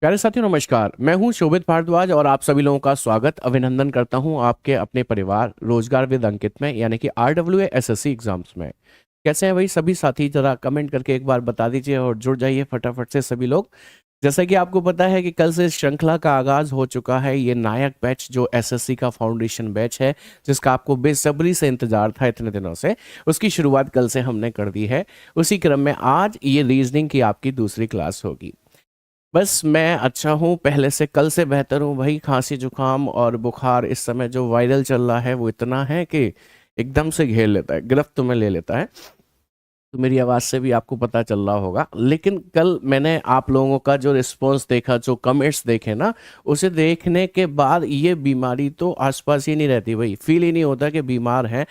प्यारे साथियों नमस्कार। मैं हूं शोभित भारद्वाज और आप सभी लोगों का स्वागत अभिनंदन करता हूं आपके अपने परिवार रोजगार विद अंकित में यानी कि RWA SSC एग्जाम्स में। कैसे हैं भाई सभी साथी? जरा कमेंट करके एक बार बता दीजिए और जुड़ जाइए फटाफट से सभी लोग। जैसा कि आपको पता है कि कल से इस श्रृंखला का आगाज हो चुका है, ये नायक बैच जो SSC का फाउंडेशन बैच है, जिसका आपको बेसब्री से इंतजार था इतने दिनों से, उसकी शुरुआत कल से हमने कर दी है। उसी क्रम में आज ये रीजनिंग की आपकी दूसरी क्लास होगी। बस मैं अच्छा हूँ, पहले से कल से बेहतर हूँ भाई। खांसी जुकाम और बुखार इस समय जो वायरल चल रहा है वो इतना है कि एकदम से घेर लेता है, गिरफ्त में ले लेता है। तो मेरी आवाज़ से भी आपको पता चल रहा होगा। लेकिन कल मैंने आप लोगों का जो रिस्पॉन्स देखा, जो कमेंट्स देखे ना, उसे देखने के बाद ये बीमारी तो आसपास ही नहीं रहती भाई। फील ही नहीं होता कि बीमार है।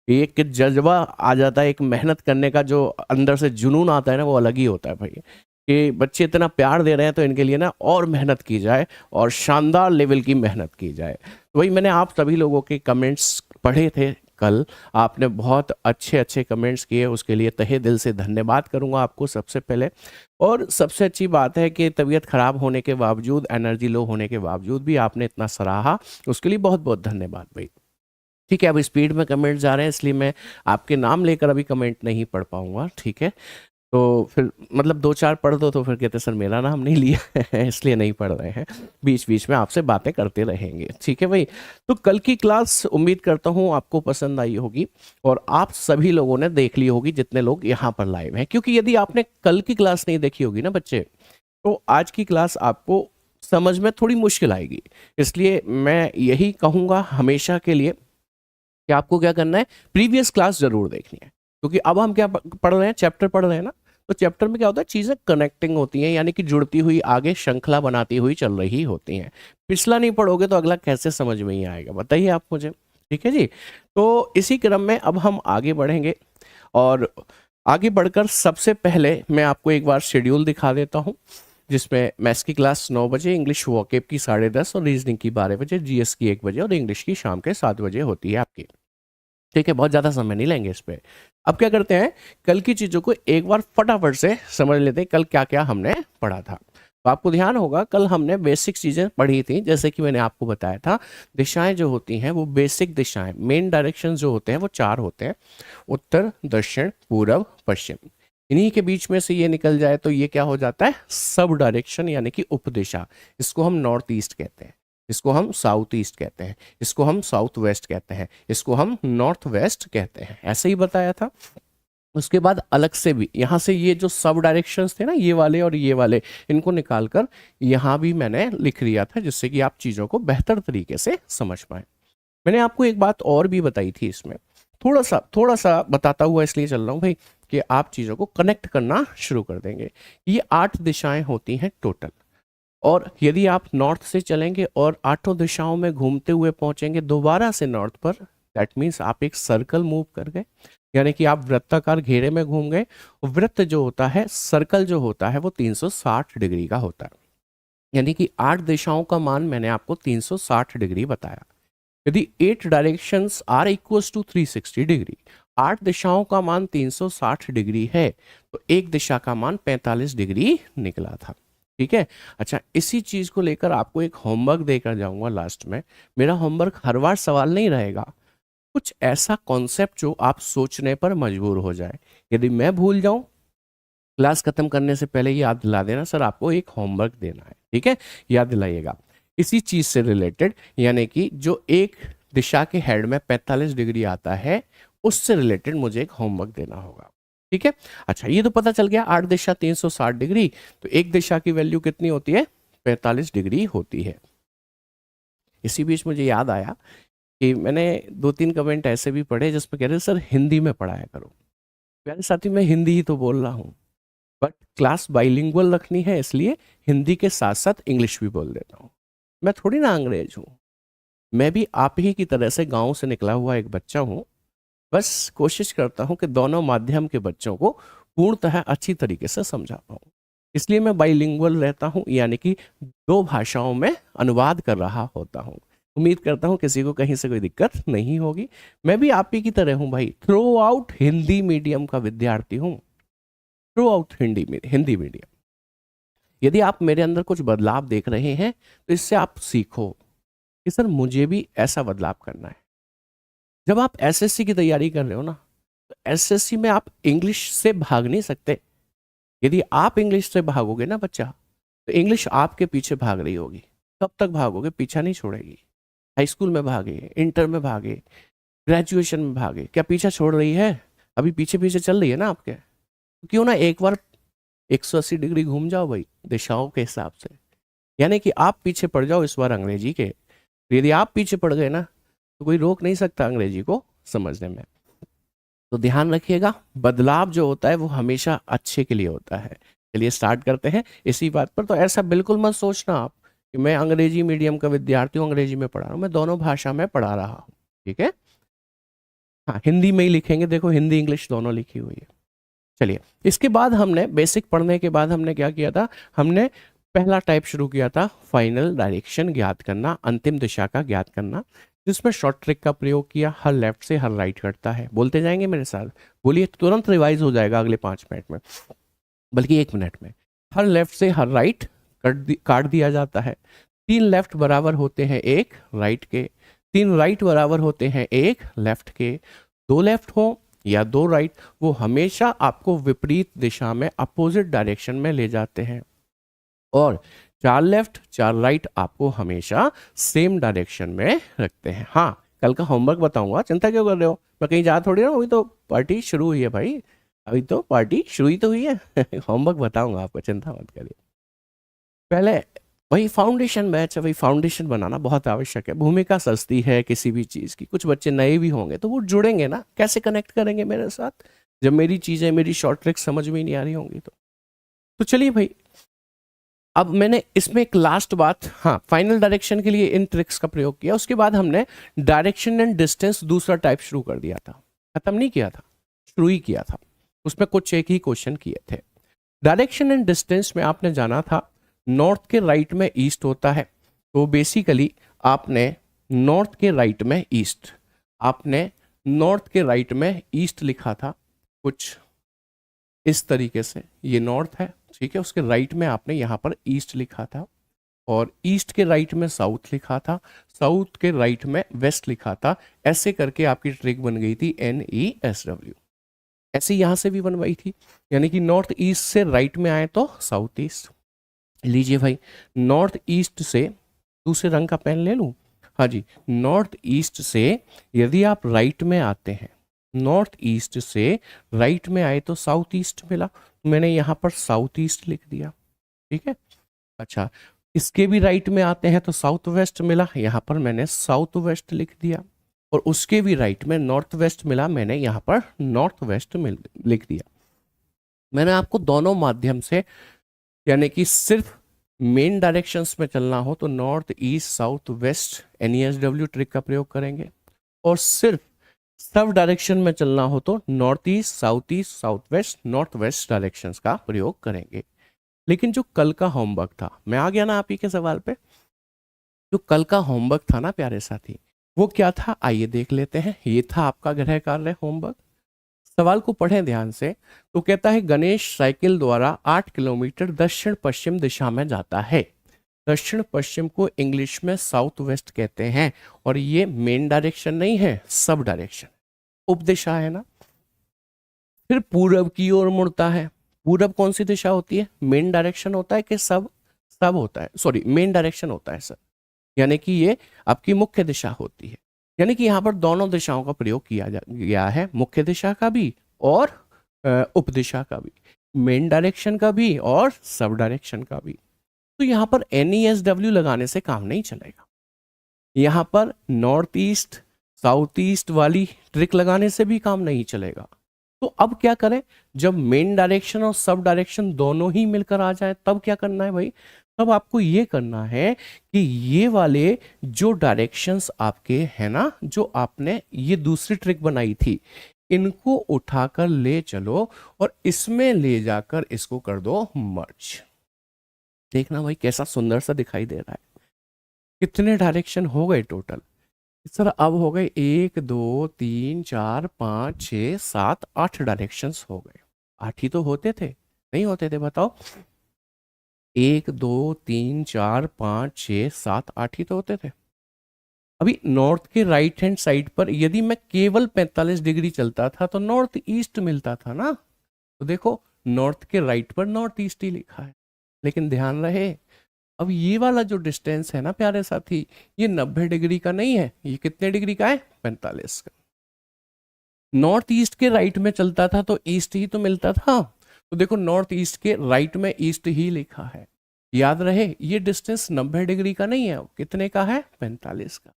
एक जज्बा आ जाता है, एक मेहनत करने का जो अंदर से जुनून आता है ना, वो अलग ही होता है भाई। कि बच्चे इतना प्यार दे रहे हैं तो इनके लिए ना और मेहनत की जाए और शानदार लेवल की मेहनत की जाए। तो वही मैंने आप सभी लोगों के कमेंट्स पढ़े थे कल। आपने बहुत अच्छे अच्छे कमेंट्स किए, उसके लिए तहे दिल से धन्यवाद करूंगा आपको सबसे पहले। और सबसे अच्छी बात है कि तबीयत खराब होने के बावजूद, एनर्जी लो होने के बावजूद भी आपने इतना सराहा, उसके लिए बहुत बहुत धन्यवाद भाई। ठीक है, अब स्पीड में कमेंट जा रहे हैं इसलिए मैं आपके नाम लेकर अभी कमेंट नहीं पढ़ पाऊंगा। ठीक है, तो फिर मतलब दो चार पढ़ दो तो फिर कहते सर मेरा नाम नहीं लिया है इसलिए नहीं पढ़ रहे हैं। बीच बीच में आपसे बातें करते रहेंगे, ठीक है भाई। तो कल की क्लास उम्मीद करता हूँ आपको पसंद आई होगी और आप सभी लोगों ने देख ली होगी जितने लोग यहाँ पर लाइव हैं। क्योंकि यदि आपने कल की क्लास नहीं देखी होगी ना बच्चे, तो आज की क्लास आपको समझ में थोड़ी मुश्किल आएगी। इसलिए मैं यही कहूँगा हमेशा के लिए कि आपको क्या करना है, प्रीवियस क्लास जरूर देखनी है। क्योंकि अब हम क्या पढ़ रहे हैं, चैप्टर पढ़ रहे हैं ना। तो चैप्टर में क्या होता है, चीजें कनेक्टिंग होती हैं, यानी कि जुड़ती हुई आगे श्रृंखला बनाती हुई चल रही होती हैं। पिछला नहीं पढ़ोगे तो अगला कैसे समझ में ही आएगा, बताइए आप मुझे। ठीक है जी। तो इसी क्रम में अब हम आगे बढ़ेंगे और आगे बढ़कर सबसे पहले मैं आपको एक बार शेड्यूल दिखा देता हूँ, जिसमें मैथ्स की क्लास 9 बजे, इंग्लिश वॉकेब की 10:30 और रीजनिंग की 12 बजे, जीएस की 1 बजे और इंग्लिश की शाम के 7 बजे होती है आपकी। ठीक है, बहुत ज़्यादा समय नहीं लेंगे इस पे। अब क्या करते हैं, कल की चीज़ों को एक बार फटाफट से समझ लेते हैं, कल क्या क्या हमने पढ़ा था। तो आपको ध्यान होगा कल हमने बेसिक चीज़ें पढ़ी थी, जैसे कि मैंने आपको बताया था दिशाएं जो होती हैं वो बेसिक दिशाएं, मेन डायरेक्शन जो होते हैं वो 4 होते हैं: उत्तर, दक्षिण, पूर्व, पश्चिम। इन्हीं के बीच में से ये निकल जाए तो ये क्या हो जाता है, सब डायरेक्शन यानी कि उपदिशा। इसको हम नॉर्थ ईस्ट कहते हैं, इसको हम साउथ ईस्ट कहते हैं, इसको हम साउथ वेस्ट कहते हैं, इसको हम नॉर्थ वेस्ट कहते हैं। ऐसे ही बताया था। उसके बाद अलग से भी यहाँ से ये जो सब डायरेक्शंस थे ना, ये वाले और ये वाले, इनको निकालकर यहाँ भी मैंने लिख लिया था, जिससे कि आप चीज़ों को बेहतर तरीके से समझ पाए। मैंने आपको एक बात और भी बताई थी इसमें, थोड़ा सा बताता हुआ इसलिए चल रहा हूँ भाई कि आप चीज़ों को कनेक्ट करना शुरू कर देंगे। ये 8 दिशाएं होती हैं टोटल। और यदि आप नॉर्थ से चलेंगे और 8 दिशाओं में घूमते हुए पहुंचेंगे दोबारा से नॉर्थ पर, दैट मीन्स आप एक सर्कल मूव कर गए, यानी कि आप वृत्ताकार घेरे में घूम गए। वृत्त जो होता है, सर्कल जो होता है, वो 360 डिग्री का होता है। यानी कि 8 दिशाओं का मान मैंने आपको 360 डिग्री बताया। यदि 8 directions are equals to 360 degree, 8 दिशाओं का मान 360 डिग्री है, तो एक दिशा का मान 45 डिग्री निकला था। ठीक है। अच्छा, इसी चीज को लेकर आपको एक होमवर्क देकर जाऊंगा लास्ट में। मेरा होमवर्क हर बार सवाल नहीं रहेगा, कुछ ऐसा कॉन्सेप्ट जो आप सोचने पर मजबूर हो जाए। यदि मैं भूल जाऊं, क्लास खत्म करने से पहले याद दिला देना, सर आपको एक होमवर्क देना है। ठीक है, याद दिलाइएगा। इसी चीज से रिलेटेड, यानी कि जो एक दिशा के हेड में 45 डिग्री आता है, उससे रिलेटेड मुझे एक होमवर्क देना होगा। ठीक है। अच्छा, ये तो पता चल गया 8 दिशा 360 डिग्री, तो एक दिशा की वैल्यू कितनी होती है, 45 डिग्री होती है। इसी बीच मुझे याद आया कि मैंने 2-3 कमेंट ऐसे भी पढ़े जिसमें कह रहे सर हिंदी में पढ़ाया करो। प्यारे साथी, मैं हिंदी ही तो बोल रहा हूँ, बट क्लास बाइलिंगुअल रखनी है, इसलिए हिंदी के साथ साथ इंग्लिश भी बोल देता हूँ। मैं थोड़ी ना अंग्रेज हूँ, मैं भी आप ही की तरह से गांव से निकला हुआ एक बच्चा हूँ। बस कोशिश करता हूँ कि दोनों माध्यम के बच्चों को पूर्णतः अच्छी तरीके से समझा पाऊँ। इसलिए मैं बाइलिंगुअल रहता हूँ, यानी कि 2 भाषाओं में अनुवाद कर रहा होता हूँ। उम्मीद करता हूँ किसी को कहीं से कोई दिक्कत नहीं होगी। मैं भी आप ही की तरह हूँ भाई, थ्रू आउट हिंदी मीडियम का विद्यार्थी हूँ, थ्रू आउट हिंदी मीडियम। यदि आप मेरे अंदर कुछ बदलाव देख रहे हैं तो इससे आप सीखो कि सर मुझे भी ऐसा बदलाव करना है। जब आप एसएससी की तैयारी कर रहे हो ना, तो एसएससी में आप इंग्लिश से भाग नहीं सकते। यदि आप इंग्लिश से भागोगे ना बच्चा, तो इंग्लिश आपके पीछे भाग रही होगी। कब तक भागोगे? पीछा नहीं छोड़ेगी। हाई स्कूल में भागे, इंटर में भागे, ग्रेजुएशन में भागे, क्या पीछा छोड़ रही है? अभी पीछे पीछे चल रही है ना आपके। तो क्यों ना एक बार 180 डिग्री घूम जाओ भाई, दिशाओं के हिसाब से। यानी कि आप पीछे पड़ जाओ इस बार अंग्रेजी के। यदि आप पीछे पड़ गए ना, तो कोई रोक नहीं सकता अंग्रेजी को समझने में। तो ध्यान रखिएगा, बदलाव जो होता है वो हमेशा अच्छे के लिए होता है। चलिए स्टार्ट करते हैं इसी बात पर। तो ऐसा बिल्कुल मत सोचना आप कि मैं अंग्रेजी मीडियम का विद्यार्थी हूँ, अंग्रेजी में पढ़ा रहा हूँ। मैं दोनों भाषा में पढ़ा रहा हूँ, ठीक है। हाँ, हिंदी में ही लिखेंगे, देखो हिंदी इंग्लिश दोनों लिखी हुई है। चलिए, इसके बाद हमने बेसिक पढ़ने के बाद हमने क्या किया था? हमने पहला टाइप शुरू किया था, फाइनल डायरेक्शन ज्ञात करना, अंतिम दिशा का ज्ञात करना, जिसमें शॉर्ट ट्रिक का प्रयोग किया। हर लेफ्ट से हर राइट करता है। बोलते जाएंगे मेरे साथ, बोलिए, तुरंत रिवाइज हो जाएगा अगले 5 मिनट में, बल्कि 1 मिनट में। हर लेफ्ट से हर राइट काट दिया जाता है। 3 लेफ्ट बराबर होते हैं 1 राइट के, 3 राइट बराबर होते हैं 1 लेफ्ट के। 2 लेफ्ट हो या 2 राइट, वो हमेशा आपको विपरीत दिशा में, अपोजिट डायरेक्शन में ले जाते हैं। और 4 लेफ्ट 4 राइट आपको हमेशा सेम डायरेक्शन में रखते हैं। हाँ, कल का होमवर्क बताऊंगा, चिंता क्यों कर रहे हो? मैं कहीं जा थोड़ी रहा हूँ, अभी तो पार्टी शुरू हुई है भाई, अभी तो पार्टी शुरू ही तो हुई है। होमवर्क बताऊंगा आपको, चिंता मत करिए। पहले वही फाउंडेशन बैच है, वही फाउंडेशन बनाना बहुत आवश्यक है। भूमिका सस्ती है किसी भी चीज़ की। कुछ बच्चे नए भी होंगे तो वो जुड़ेंगे ना, कैसे कनेक्ट करेंगे मेरे साथ जब मेरी चीज़ें, मेरी शॉर्ट ट्रिक्स समझ में ही नहीं आ रही होंगी तो चलिए भाई, अब मैंने इसमें एक लास्ट बात, हाँ, फाइनल डायरेक्शन के लिए इन ट्रिक्स का प्रयोग किया। उसके बाद हमने डायरेक्शन एंड डिस्टेंस दूसरा टाइप शुरू कर दिया था। खत्म नहीं किया था, शुरू ही किया था। उसमें कुछ एक ही क्वेश्चन किए थे। डायरेक्शन एंड डिस्टेंस में आपने जाना था नॉर्थ के राइट में ईस्ट होता है। तो बेसिकली आपने नॉर्थ के राइट में ईस्ट, आपने नॉर्थ के राइट में ईस्ट लिखा था कुछ इस तरीके से। ये नॉर्थ है, ठीक है, उसके राइट में आपने यहाँ पर ईस्ट लिखा था, और ईस्ट के राइट में साउथ लिखा था, साउथ के राइट में वेस्ट लिखा था। ऐसे करके आपकी ट्रिक बन गई थी NESW। ऐसे यहाँ से भी बनवाई थी, यानी कि नॉर्थ ईस्ट से राइट में आए तो साउथ ईस्ट। लीजिए भाई, नॉर्थ ईस्ट से, दूसरे रंग का पेन ले लूँ? हाँ जी, नॉर्थ ईस्ट से यदि आप राइट में आते हैं, नॉर्थ ईस्ट से राइट में आए तो साउथ ईस्ट मिला, मैंने यहाँ पर साउथ ईस्ट लिख दिया, ठीक है। अच्छा, इसके भी राइट में आते हैं तो साउथ वेस्ट मिला, यहाँ पर मैंने साउथ वेस्ट लिख दिया। और उसके भी राइट में नॉर्थ वेस्ट मिला, मैंने यहाँ पर नॉर्थ वेस्ट लिख दिया। मैंने आपको दोनों माध्यम से, यानी कि सिर्फ मेन डायरेक्शंस में चलना हो तो north east south waste NESW trick का प्रयोग करेंगे, और सिर्फ सब डायरेक्शन में चलना हो तो north east south west north west directions का प्रयोग करेंगे। लेकिन जो कल का होमवर्क था, मैं आ गया ना आप ही के सवाल पे, जो कल का होमवर्क था ना प्यारे साथी, वो क्या था? आइए देख लेते हैं। ये था आपका गृह कार्य होमवर्क। सवाल को पढ़ें ध्यान से। तो कहता है, गणेश साइकिल द्वारा 8 किलोमीटर दक्षिण पश्चिम दिशा में जाता है। दक्षिण पश्चिम को इंग्लिश में साउथ वेस्ट कहते हैं, और ये मेन डायरेक्शन नहीं है, सब डायरेक्शन, उपदिशा है ना। फिर पूरब की ओर मुड़ता है। पूरब कौन सी दिशा होती है? मेन डायरेक्शन होता है कि सब? सब होता है, सॉरी, मेन डायरेक्शन होता है सर, यानी कि ये आपकी मुख्य दिशा होती है। यानी कि यहाँ पर दोनों दिशाओं का प्रयोग किया गया है, मुख्य दिशा का भी और उपदिशा का भी, मेन डायरेक्शन का भी और सब डायरेक्शन का भी। तो यहाँ पर NESW लगाने से काम नहीं चलेगा। यहाँ पर नॉर्थ ईस्ट साउथ ईस्ट वाली ट्रिक लगाने से भी काम नहीं चलेगा। तो अब क्या करें? जब मेन डायरेक्शन और सब डायरेक्शन दोनों ही मिलकर आ जाए, तब क्या करना है भाई? तब आपको ये करना है कि ये वाले जो डायरेक्शंस आपके हैं ना, जो आपने ये दूसरी ट्रिक बनाई थी, इनको उठाकर ले चलो और इसमें ले जाकर इसको कर दो मर्ज। देखना भाई कैसा सुंदर सा दिखाई दे रहा है। कितने डायरेक्शन हो गए टोटल? सर अब हो गए 1 2 3 4 5 6 7 8 डायरेक्शंस हो गए। 8 ही तो होते थे, नहीं होते थे? बताओ। 1 2 3 4 5 6 7 8 ही तो होते थे। अभी नॉर्थ के राइट हैंड साइड पर यदि मैं केवल 45 डिग्री चलता था तो नॉर्थ ईस्ट मिलता था ना। तो देखो नॉर्थ के राइट पर नॉर्थ ईस्ट ही लिखा है, लेकिन ध्यान रहे अब ये वाला जो डिस्टेंस है ना प्यारे साथी, ये 90 डिग्री का नहीं है, ये कितने डिग्री का है, 45 का। नॉर्थ ईस्ट के राइट में चलता था तो ईस्ट ही तो मिलता था, तो देखो नॉर्थ ईस्ट के राइट में ईस्ट ही लिखा है। याद रहे ये डिस्टेंस 90 डिग्री का नहीं है, कितने का है, 45 का।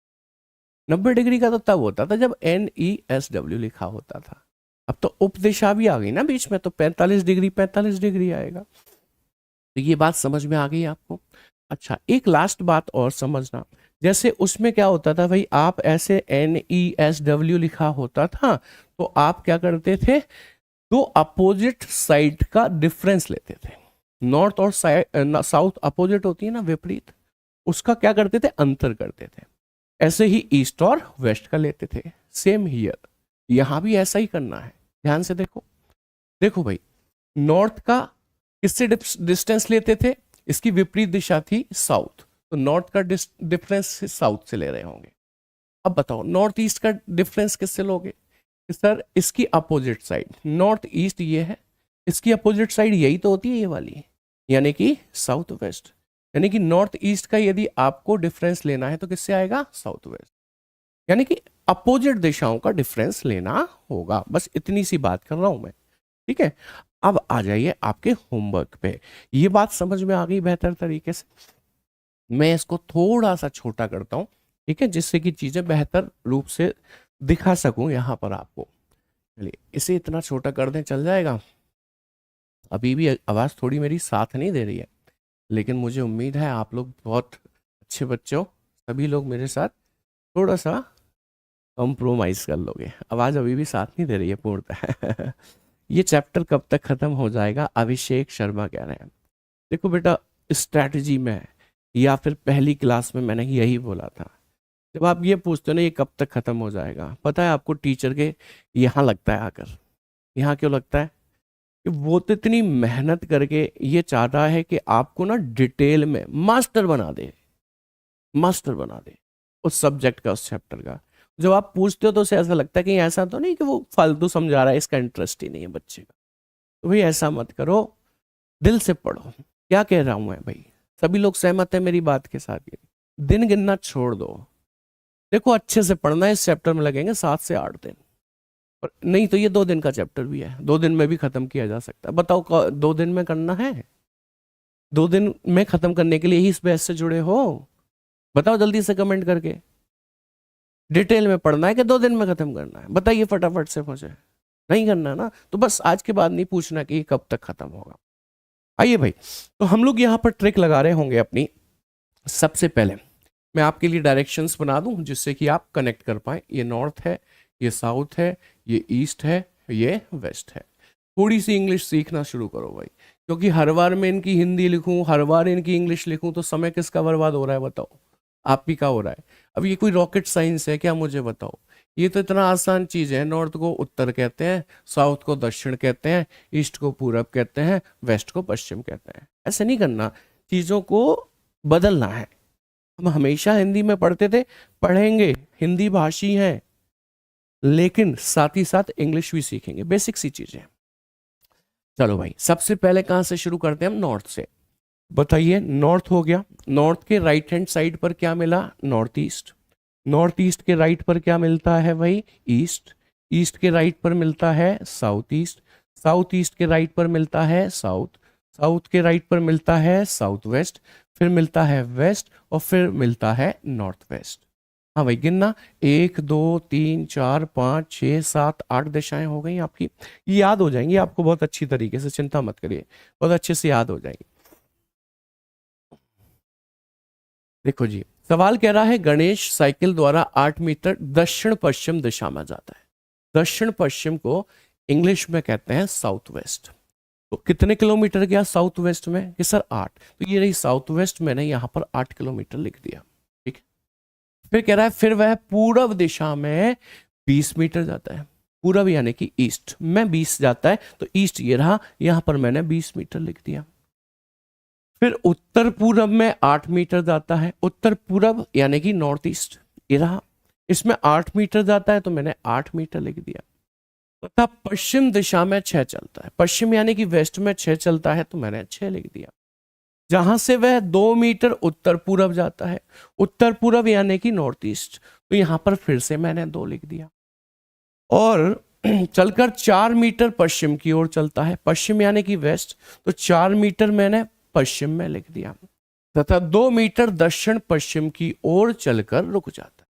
90 डिग्री का तो तब होता था जब NESW लिखा होता था। अब तो उपदिशा भी आ गई ना बीच में, तो 45 डिग्री 45 डिग्री आएगा। तो ये बात समझ में आ गई आपको। अच्छा एक लास्ट बात और समझना, जैसे उसमें क्या होता था भाई, आप ऐसे NESW लिखा होता था तो आप क्या करते थे, दो अपोजिट साइड का डिफरेंस लेते थे। नॉर्थ और साउथ अपोजिट होती है ना, विपरीत, उसका क्या करते थे, अंतर करते थे। ऐसे ही ईस्ट और वेस्ट का लेते थे। सेम हियर, यहां भी ऐसा ही करना है। ध्यान से देखो, देखो भाई नॉर्थ का किससे डिस्टेंस लेते थे, इसकी विपरीत दिशा थी साउथ, तो नॉर्थ का डिफरेंस साउथ से ले रहे होंगे। अब बताओ नॉर्थ ईस्ट का डिफरेंस किससे लोगे, सर इसकी अपोजिट साइड, नॉर्थ ईस्ट ये है, इसकी अपोजिट साइड यही तो होती है ये वाली, यानी कि साउथ वेस्ट। यानी कि नॉर्थ ईस्ट का यदि आपको डिफरेंस लेना है तो किससे आएगा, साउथ वेस्ट। यानी कि अपोजिट दिशाओं का डिफरेंस लेना होगा, बस इतनी सी बात कर रहा हूं मैं। ठीक है, अब आ जाइए आपके होमवर्क पे। ये बात समझ में आ गई बेहतर तरीके से। मैं इसको थोड़ा सा छोटा करता हूं, ठीक है, जिससे कि चीजें बेहतर रूप से दिखा सकूं यहां पर आपको। चलिए इसे इतना छोटा कर दें, चल जाएगा। अभी भी आवाज थोड़ी मेरी साथ नहीं दे रही है, लेकिन मुझे उम्मीद है आप लोग बहुत अच्छे बच्चे हो, सभी लोग मेरे साथ थोड़ा सा कॉम्प्रोमाइज कर लोगे। आवाज अभी भी साथ नहीं दे रही है पूर्णतः। ये चैप्टर कब तक खत्म हो जाएगा, अभिषेक शर्मा कह रहे हैं। देखो बेटा स्ट्रैटेजी में या फिर पहली क्लास में मैंने यही बोला था, जब आप ये पूछते हो ना ये कब तक खत्म हो जाएगा, पता है आपको टीचर के यहाँ लगता है आकर। यहाँ क्यों लगता है कि वो तो इतनी मेहनत करके ये चाहता है कि आपको ना डिटेल में मास्टर बना दे, मास्टर बना दे उस सब्जेक्ट का, उस चैप्टर का। जब आप पूछते हो तो उसे ऐसा लगता है कि ऐसा तो नहीं कि वो फालतू समझा रहा है, इसका इंटरेस्ट ही नहीं है बच्चे का। तो भाई ऐसा मत करो, दिल से पढ़ो। क्या कह रहा हूं मैं भाई, सभी लोग सहमत है मेरी बात के साथ। ये दिन गिनना छोड़ दो, देखो अच्छे से पढ़ना है, इस चैप्टर में लगेंगे 7 से 8 दिन, और नहीं तो ये 2 दिन का चैप्टर भी है, 2 दिन में भी खत्म किया जा सकता है। बताओ 2 दिन में करना है, 2 दिन में खत्म करने के लिए ही इस बैच से जुड़े हो, बताओ जल्दी से कमेंट करके। डिटेल में पढ़ना है कि 2 दिन में खत्म करना है, बताइए फटाफट से मुझे। नहीं करना ना, तो बस आज के बाद नहीं पूछना कि ये कब तक खत्म होगा। आइए भाई, तो हम लोग यहाँ पर ट्रिक लगा रहे होंगे अपनी। सबसे पहले मैं आपके लिए डायरेक्शंस बना दूं जिससे कि आप कनेक्ट कर पाए। ये नॉर्थ है, ये साउथ है, ये ईस्ट है, ये वेस्ट है। थोड़ी सी इंग्लिश सीखना शुरू करो भाई, क्योंकि हर बार मैं इनकी हिंदी लिखूं, हर बार इनकी इंग्लिश लिखूं तो समय किसका बर्बाद हो रहा है बताओ, आप ही का हो रहा है। अब ये कोई रॉकेट साइंस है क्या, मुझे बताओ। ये तो इतना आसान चीज है, नॉर्थ को उत्तर कहते हैं, साउथ को दक्षिण कहते हैं, ईस्ट को पूरब कहते हैं, वेस्ट को पश्चिम कहते हैं। ऐसे नहीं करना, चीजों को बदलना है। हम हमेशा हिंदी में पढ़ते थे, पढ़ेंगे, हिंदी भाषी हैं, लेकिन साथ ही साथ इंग्लिश भी सीखेंगे, बेसिक सी चीजें। चलो भाई सबसे पहले कहां से शुरू करते हैं हम, नॉर्थ से। बताइए नॉर्थ हो गया, नॉर्थ के राइट हैंड साइड पर क्या मिला, नॉर्थ ईस्ट। नॉर्थ ईस्ट के राइट पर क्या मिलता है भाई, ईस्ट। ईस्ट के राइट पर मिलता है साउथ ईस्ट। साउथ ईस्ट के राइट पर मिलता है साउथ। साउथ के राइट पर मिलता है साउथ वेस्ट, फिर मिलता है वेस्ट, और फिर मिलता है नॉर्थ वेस्ट। हाँ भाई गिनना, 1 2 3 4 5 6 7 8 दिशाएं हो गई आपकी। ये याद हो जाएंगी आपको बहुत अच्छी तरीके से, चिंता मत करिए, बहुत अच्छे से याद हो जाएंगी। देखो जी सवाल कह रहा है गणेश साइकिल द्वारा 8 मीटर दक्षिण पश्चिम दिशा में जाता है। दक्षिण पश्चिम को इंग्लिश में कहते हैं साउथ वेस्ट। तो कितने किलोमीटर गया साउथ वेस्ट में, कि सर 8, तो ये रही साउथ वेस्ट, मैंने यहां पर 8 किलोमीटर लिख दिया। ठीक है, फिर कह रहा है फिर वह पूर्व दिशा में 20 मीटर जाता है। पूर्व यानी कि ईस्ट में 20 जाता है, तो ईस्ट ये रहा, यहां पर मैंने 20 मीटर लिख दिया। फिर उत्तर पूरब में 8 मीटर जाता है, उत्तर पूरब यानी कि नॉर्थ ईस्ट ये रहा, इसमें 8 मीटर जाता है तो मैंने 8 मीटर लिख दिया। तथा पश्चिम दिशा में 6 चलता है, पश्चिम यानी कि वेस्ट में 6 चलता है तो मैंने 6 लिख दिया। जहां से वह 2 मीटर उत्तर पूरब जाता है, उत्तर पूरब यानी कि नॉर्थ ईस्ट, तो यहां पर फिर से मैंने 2 लिख दिया। और चलकर 4 मीटर पश्चिम की ओर चलता है, पश्चिम यानी कि वेस्ट, तो 4 मीटर मैंने पश्चिम में लिख दिया। तथा 2 मीटर दक्षिण पश्चिम की ओर चलकर रुक जाता है,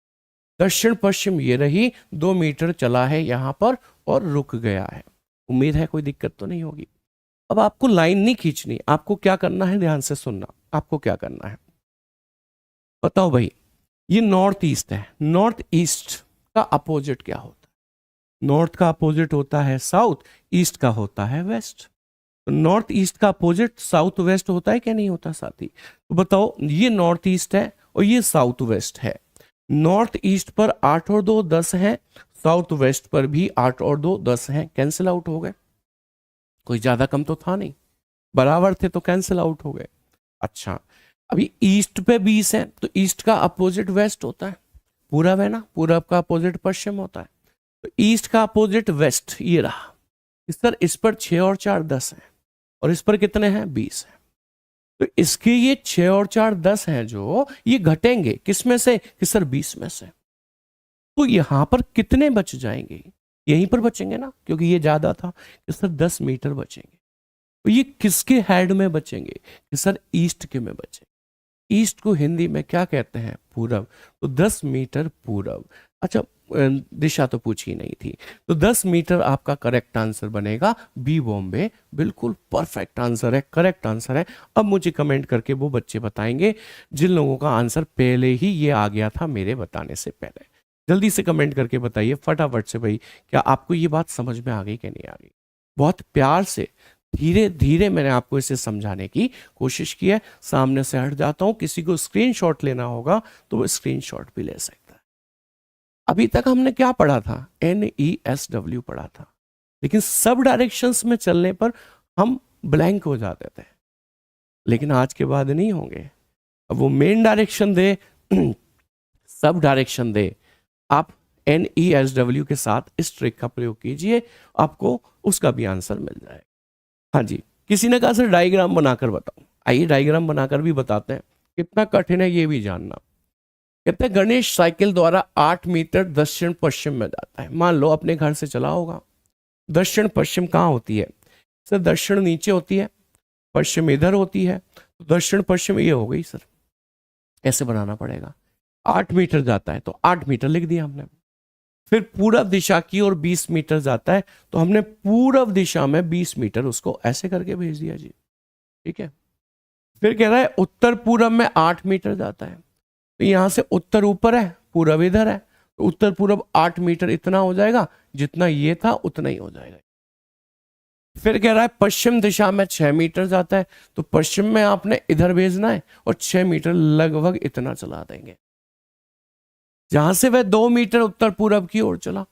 दक्षिण पश्चिम ये रही, 2 मीटर चला है यहां पर और रुक गया है। उम्मीद है कोई दिक्कत तो नहीं होगी। अब आपको लाइन नहीं खींचनी, आपको क्या करना है, ध्यान से सुनना, आपको क्या करना है बताओ भाई। ये नॉर्थ ईस्ट है, नॉर्थ ईस्ट का अपोजिट क्या होता है? नॉर्थ का अपोजिट होता है साउथ, ईस्ट का होता है वेस्ट। तो नॉर्थ ईस्ट का अपोजिट साउथ वेस्ट होता है क्या नहीं होता साथी? तो बताओ, ये नॉर्थ ईस्ट है और ये साउथ वेस्ट है। नॉर्थ ईस्ट पर 8 और 2 10 है, साउथ वेस्ट पर भी 8 और 2 10 है, कैंसिल आउट हो गए। कोई ज्यादा कम तो था नहीं, बराबर थे तो कैंसिल आउट हो गए। अच्छा, अभी ईस्ट पे 20 है तो ईस्ट का अपोजिट वेस्ट होता है, पूरब है ना, पूरब का अपोजिट पश्चिम होता है, तो ईस्ट का अपोजिट वेस्ट ये रहा। इस पर 6 और 4 10 है और इस पर कितने हैं 20 है, तो इसके ये 6 और 4 10 हैं जो ये घटेंगे किस में से कि सर 20 में से। तो यहां पर कितने बच जाएंगे, यहीं पर बचेंगे ना, क्योंकि ये ज्यादा था कि सर 10 मीटर बचेंगे। तो ये किसके हेड में बचेंगे कि सर ईस्ट के में बचेंगे। ईस्ट को हिंदी में क्या कहते हैं, पूरब, तो 10 मीटर पूरब। अच्छा, दिशा तो पूछी नहीं थी, तो 10 मीटर आपका करेक्ट आंसर बनेगा बी बॉम्बे, बिल्कुल परफेक्ट आंसर है, करेक्ट आंसर है। अब मुझे कमेंट करके वो बच्चे बताएंगे जिन लोगों का आंसर पहले ही ये आ गया था मेरे बताने से पहले। जल्दी से कमेंट करके बताइए फटाफट से भाई, क्या आपको ये बात समझ में आ गई कि नहीं आ गई। बहुत प्यार से धीरे धीरे मैंने आपको इसे समझाने की कोशिश की है। सामने से हट जाता हूं, किसी को स्क्रीनशॉट लेना होगा तो वो स्क्रीनशॉट भी ले सकता है। अभी तक हमने क्या पढ़ा था, NESW पढ़ा था, लेकिन सब डायरेक्शंस में चलने पर हम ब्लैंक हो जाते थे, लेकिन आज के बाद नहीं होंगे। अब वो मेन डायरेक्शन दे सब डायरेक्शन दे, आप NESW के साथ इस ट्रिक का प्रयोग कीजिए, आपको उसका भी आंसर मिल जाएगा। हाँ जी, किसी ने कहा सर डायग्राम बनाकर बताओ, आइए डायग्राम बनाकर भी बताते हैं, कितना कठिन है ये भी जानना। कहते हैं गणेश साइकिल द्वारा 8 मीटर दक्षिण पश्चिम में जाता है। मान लो अपने घर से चला होगा, दक्षिण पश्चिम कहाँ होती है सर, दक्षिण नीचे होती है, पश्चिम इधर होती है, तो दक्षिण पश्चिम ये हो गई सर, ऐसे बनाना पड़ेगा। 8 मीटर जाता है तो 8 मीटर लिख दिया हमने। फिर पूरब दिशा की ओर 20 मीटर जाता है तो हमने पूरब दिशा में 20 मीटर उसको ऐसे करके भेज दिया जी, ठीक है। फिर कह रहा है उत्तर पूरब में 8 मीटर जाता है, तो यहां से उत्तर ऊपर है, पूरब इधर है, तो उत्तर पूरब 8 मीटर इतना हो जाएगा, जितना ये था उतना ही हो जाएगा। फिर कह रहा है पश्चिम दिशा में 6 मीटर जाता है, तो पश्चिम में आपने इधर भेजना है और 6 मीटर लगभग इतना चला देंगे। जहां से वह 2 मीटर उत्तर पूरब की ओर चला,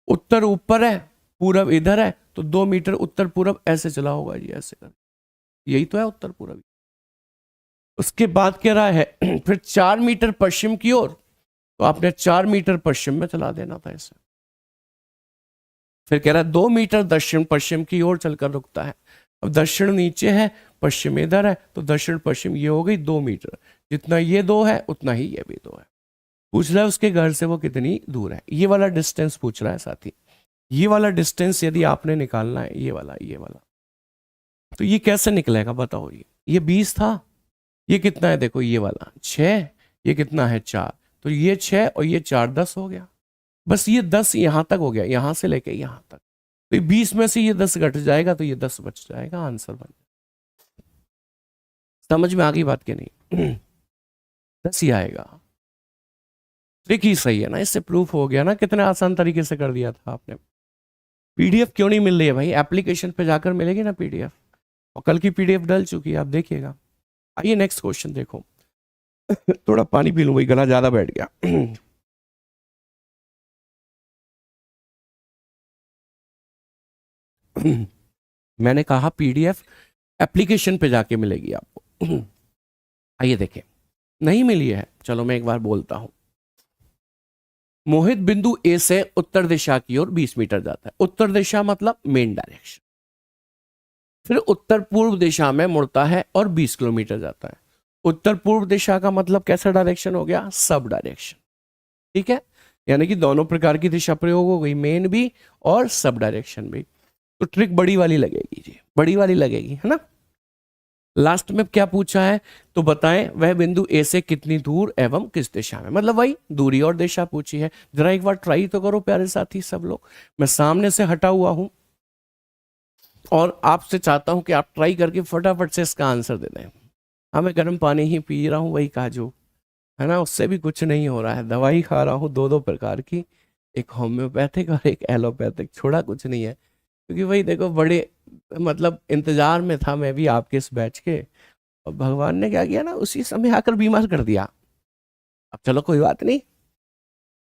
उत्तर ऊपर है, पूरब इधर है, तो 2 मीटर उत्तर पूरब ऐसे चला होगा जी, ऐसे कर, यही तो है उत्तर पूरब। उसके बाद कह रहा है फिर 4 मीटर पश्चिम की ओर, तो आपने 4 मीटर पश्चिम में चला देना था ऐसे। फिर कह रहा है 2 मीटर दक्षिण पश्चिम की ओर चलकर रुकता है। अब दक्षिण नीचे है, पश्चिम इधर है, तो दक्षिण पश्चिम ये हो गई 2 मीटर, जितना ये 2 है उतना ही ये भी 2 है। पूछ रहा है उसके घर से वो कितनी दूर है, ये वाला डिस्टेंस पूछ रहा है साथी। ये वाला डिस्टेंस यदि आपने निकालना है, ये वाला, तो ये कैसे निकलेगा बताओ। ये 20 था, ये कितना है देखो, ये वाला 6, ये कितना है 4, तो ये 6 और ये 4 10 हो गया। बस ये 10 यहां तक हो गया, यहां से लेके यहां तक, तो ये 20 में से ये 10 घट जाएगा तो ये 10 बच जाएगा, आंसर बन जाएगा। समझ में आ गई बात के नहीं 10 ही आएगा। ट्रिक ही सही है ना, इससे प्रूफ हो गया ना, कितने आसान तरीके से कर दिया था आपने। PDF क्यों नहीं मिल रही है भाई, एप्लीकेशन पे जाकर मिलेगी ना PDF, और कल की PDF डल चुकी है, आप देखिएगा। आइए नेक्स्ट क्वेश्चन देखो थोड़ा पानी पी लूं भाई, गला ज्यादा बैठ गया मैंने कहा PDF एप्लीकेशन पे जाके मिलेगी आपको, आइए देखें, नहीं मिली है, चलो मैं एक बार बोलता हूं। मोहित बिंदु ए से उत्तर दिशा की ओर 20 मीटर जाता है। उत्तर दिशा मतलब मेन डायरेक्शन। फिर उत्तर पूर्व दिशा में मुड़ता है और 20 किलोमीटर जाता है। उत्तर पूर्व दिशा का मतलब कैसा डायरेक्शन हो गया? Sub direction. ठीक है, यानी कि दोनों प्रकार की दिशा प्रयोग हो गई, मेन भी और सब डायरेक्शन भी। तो ट्रिक बड़ी वाली लगेगी जी, बड़ी वाली लगेगी, है ना। लास्ट में क्या पूछा है? तो बताएं वह बिंदु ए से कितनी दूर एवं किस दिशा में, मतलब वही दूरी और दिशा पूछी है। जरा एक बार ट्राई तो करो प्यारे साथी सब लोग। मैं सामने से हटा हुआ हूं और आपसे चाहता हूं कि आप ट्राई करके फटाफट से इसका आंसर दे दें। हाँ, मैं गर्म पानी ही पी रहा हूं, वही काजू, है ना, उससे भी कुछ नहीं हो रहा है। दवाई खा रहा हूँ 2 प्रकार की, एक होम्योपैथिक और एक एलोपैथिक, छोड़ा कुछ नहीं है। क्योंकि वही देखो, बड़े मतलब इंतजार में था मैं भी आपके इस बैच के, और भगवान ने क्या किया ना, उसी समय आकर बीमार कर दिया। अब चलो कोई बात नहीं,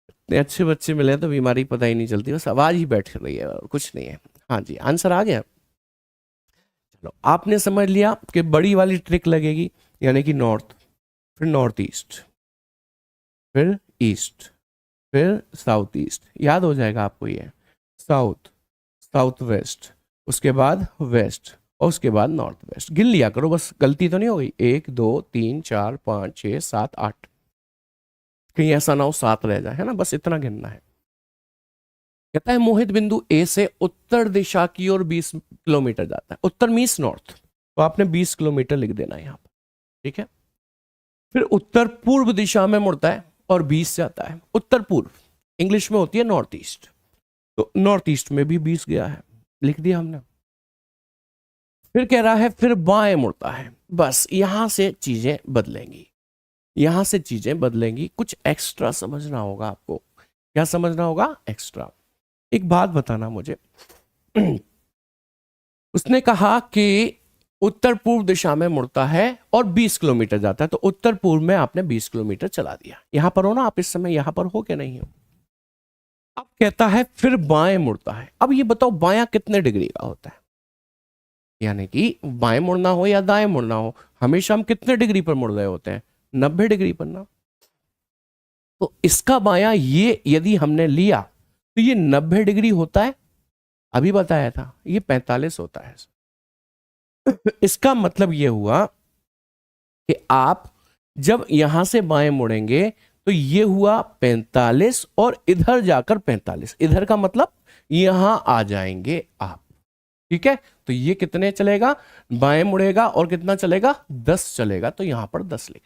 इतने अच्छे बच्चे मिले तो बीमारी पता ही नहीं चलती, बस आवाज ही बैठ रही है और कुछ नहीं है। हाँ जी, आंसर आ गया। चलो, आपने समझ लिया कि बड़ी वाली ट्रिक लगेगी, यानी कि नॉर्थ, फिर नॉर्थ ईस्ट, फिर ईस्ट, फिर साउथ ईस्ट, याद हो जाएगा आपको ये। साउथ, साउथ वेस्ट, उसके बाद वेस्ट, और उसके बाद नॉर्थ वेस्ट। गिन लिया करो बस, गलती तो नहीं हो गई। 1 2 3 4 5 6 7 8, कहीं ऐसा ना हो 7 रह जाए, है ना, बस इतना गिनना है। कहता है मोहित बिंदु ए से उत्तर दिशा की ओर 20 किलोमीटर जाता है। उत्तर मीन्स नॉर्थ, तो आपने 20 किलोमीटर लिख देना है यहां पर। ठीक है, फिर उत्तर पूर्व दिशा में मुड़ता है और 20 जाता है। उत्तर पूर्व इंग्लिश में होती है नॉर्थ ईस्ट, तो नॉर्थ ईस्ट में भी 20 गया है, लिख दिया हमने। फिर कह रहा है फिर बाएं मुड़ता है। बस यहां से चीजें बदलेंगी, यहां से चीजें बदलेंगी। कुछ एक्स्ट्रा समझना होगा आपको। क्या समझना होगा? एक्स्ट्रा। एक बात बताना मुझे, उसने कहा कि उत्तर पूर्व दिशा में मुड़ता है और 20 किलोमीटर जाता है, तो उत्तर पूर्व में आपने 20 किलोमीटर चला दिया। यहां पर हो ना आप, इस समय यहां पर हो क्या नहीं हो? अब कहता है फिर बाएं मुड़ता है। अब ये बताओ बायां कितने डिग्री का होता है? यानी कि बाएं मुड़ना हो या दाएं मुड़ना हो, हमेशा हम कितने डिग्री पर मुड़ रहे होते हैं? 90 डिग्री पर ना। तो इसका बायां ये यदि हमने लिया तो ये 90 डिग्री होता है, अभी बताया था, ये 45 होता है। इसका मतलब ये हुआ कि आप जब यहां से बाएं मुड़ेंगे तो ये हुआ 45 और इधर जाकर 45, इधर का मतलब यहां आ जाएंगे आप। ठीक है, तो ये कितने चलेगा? बाएं मुड़ेगा और कितना चलेगा? 10 चलेगा, तो यहां पर 10 लिख।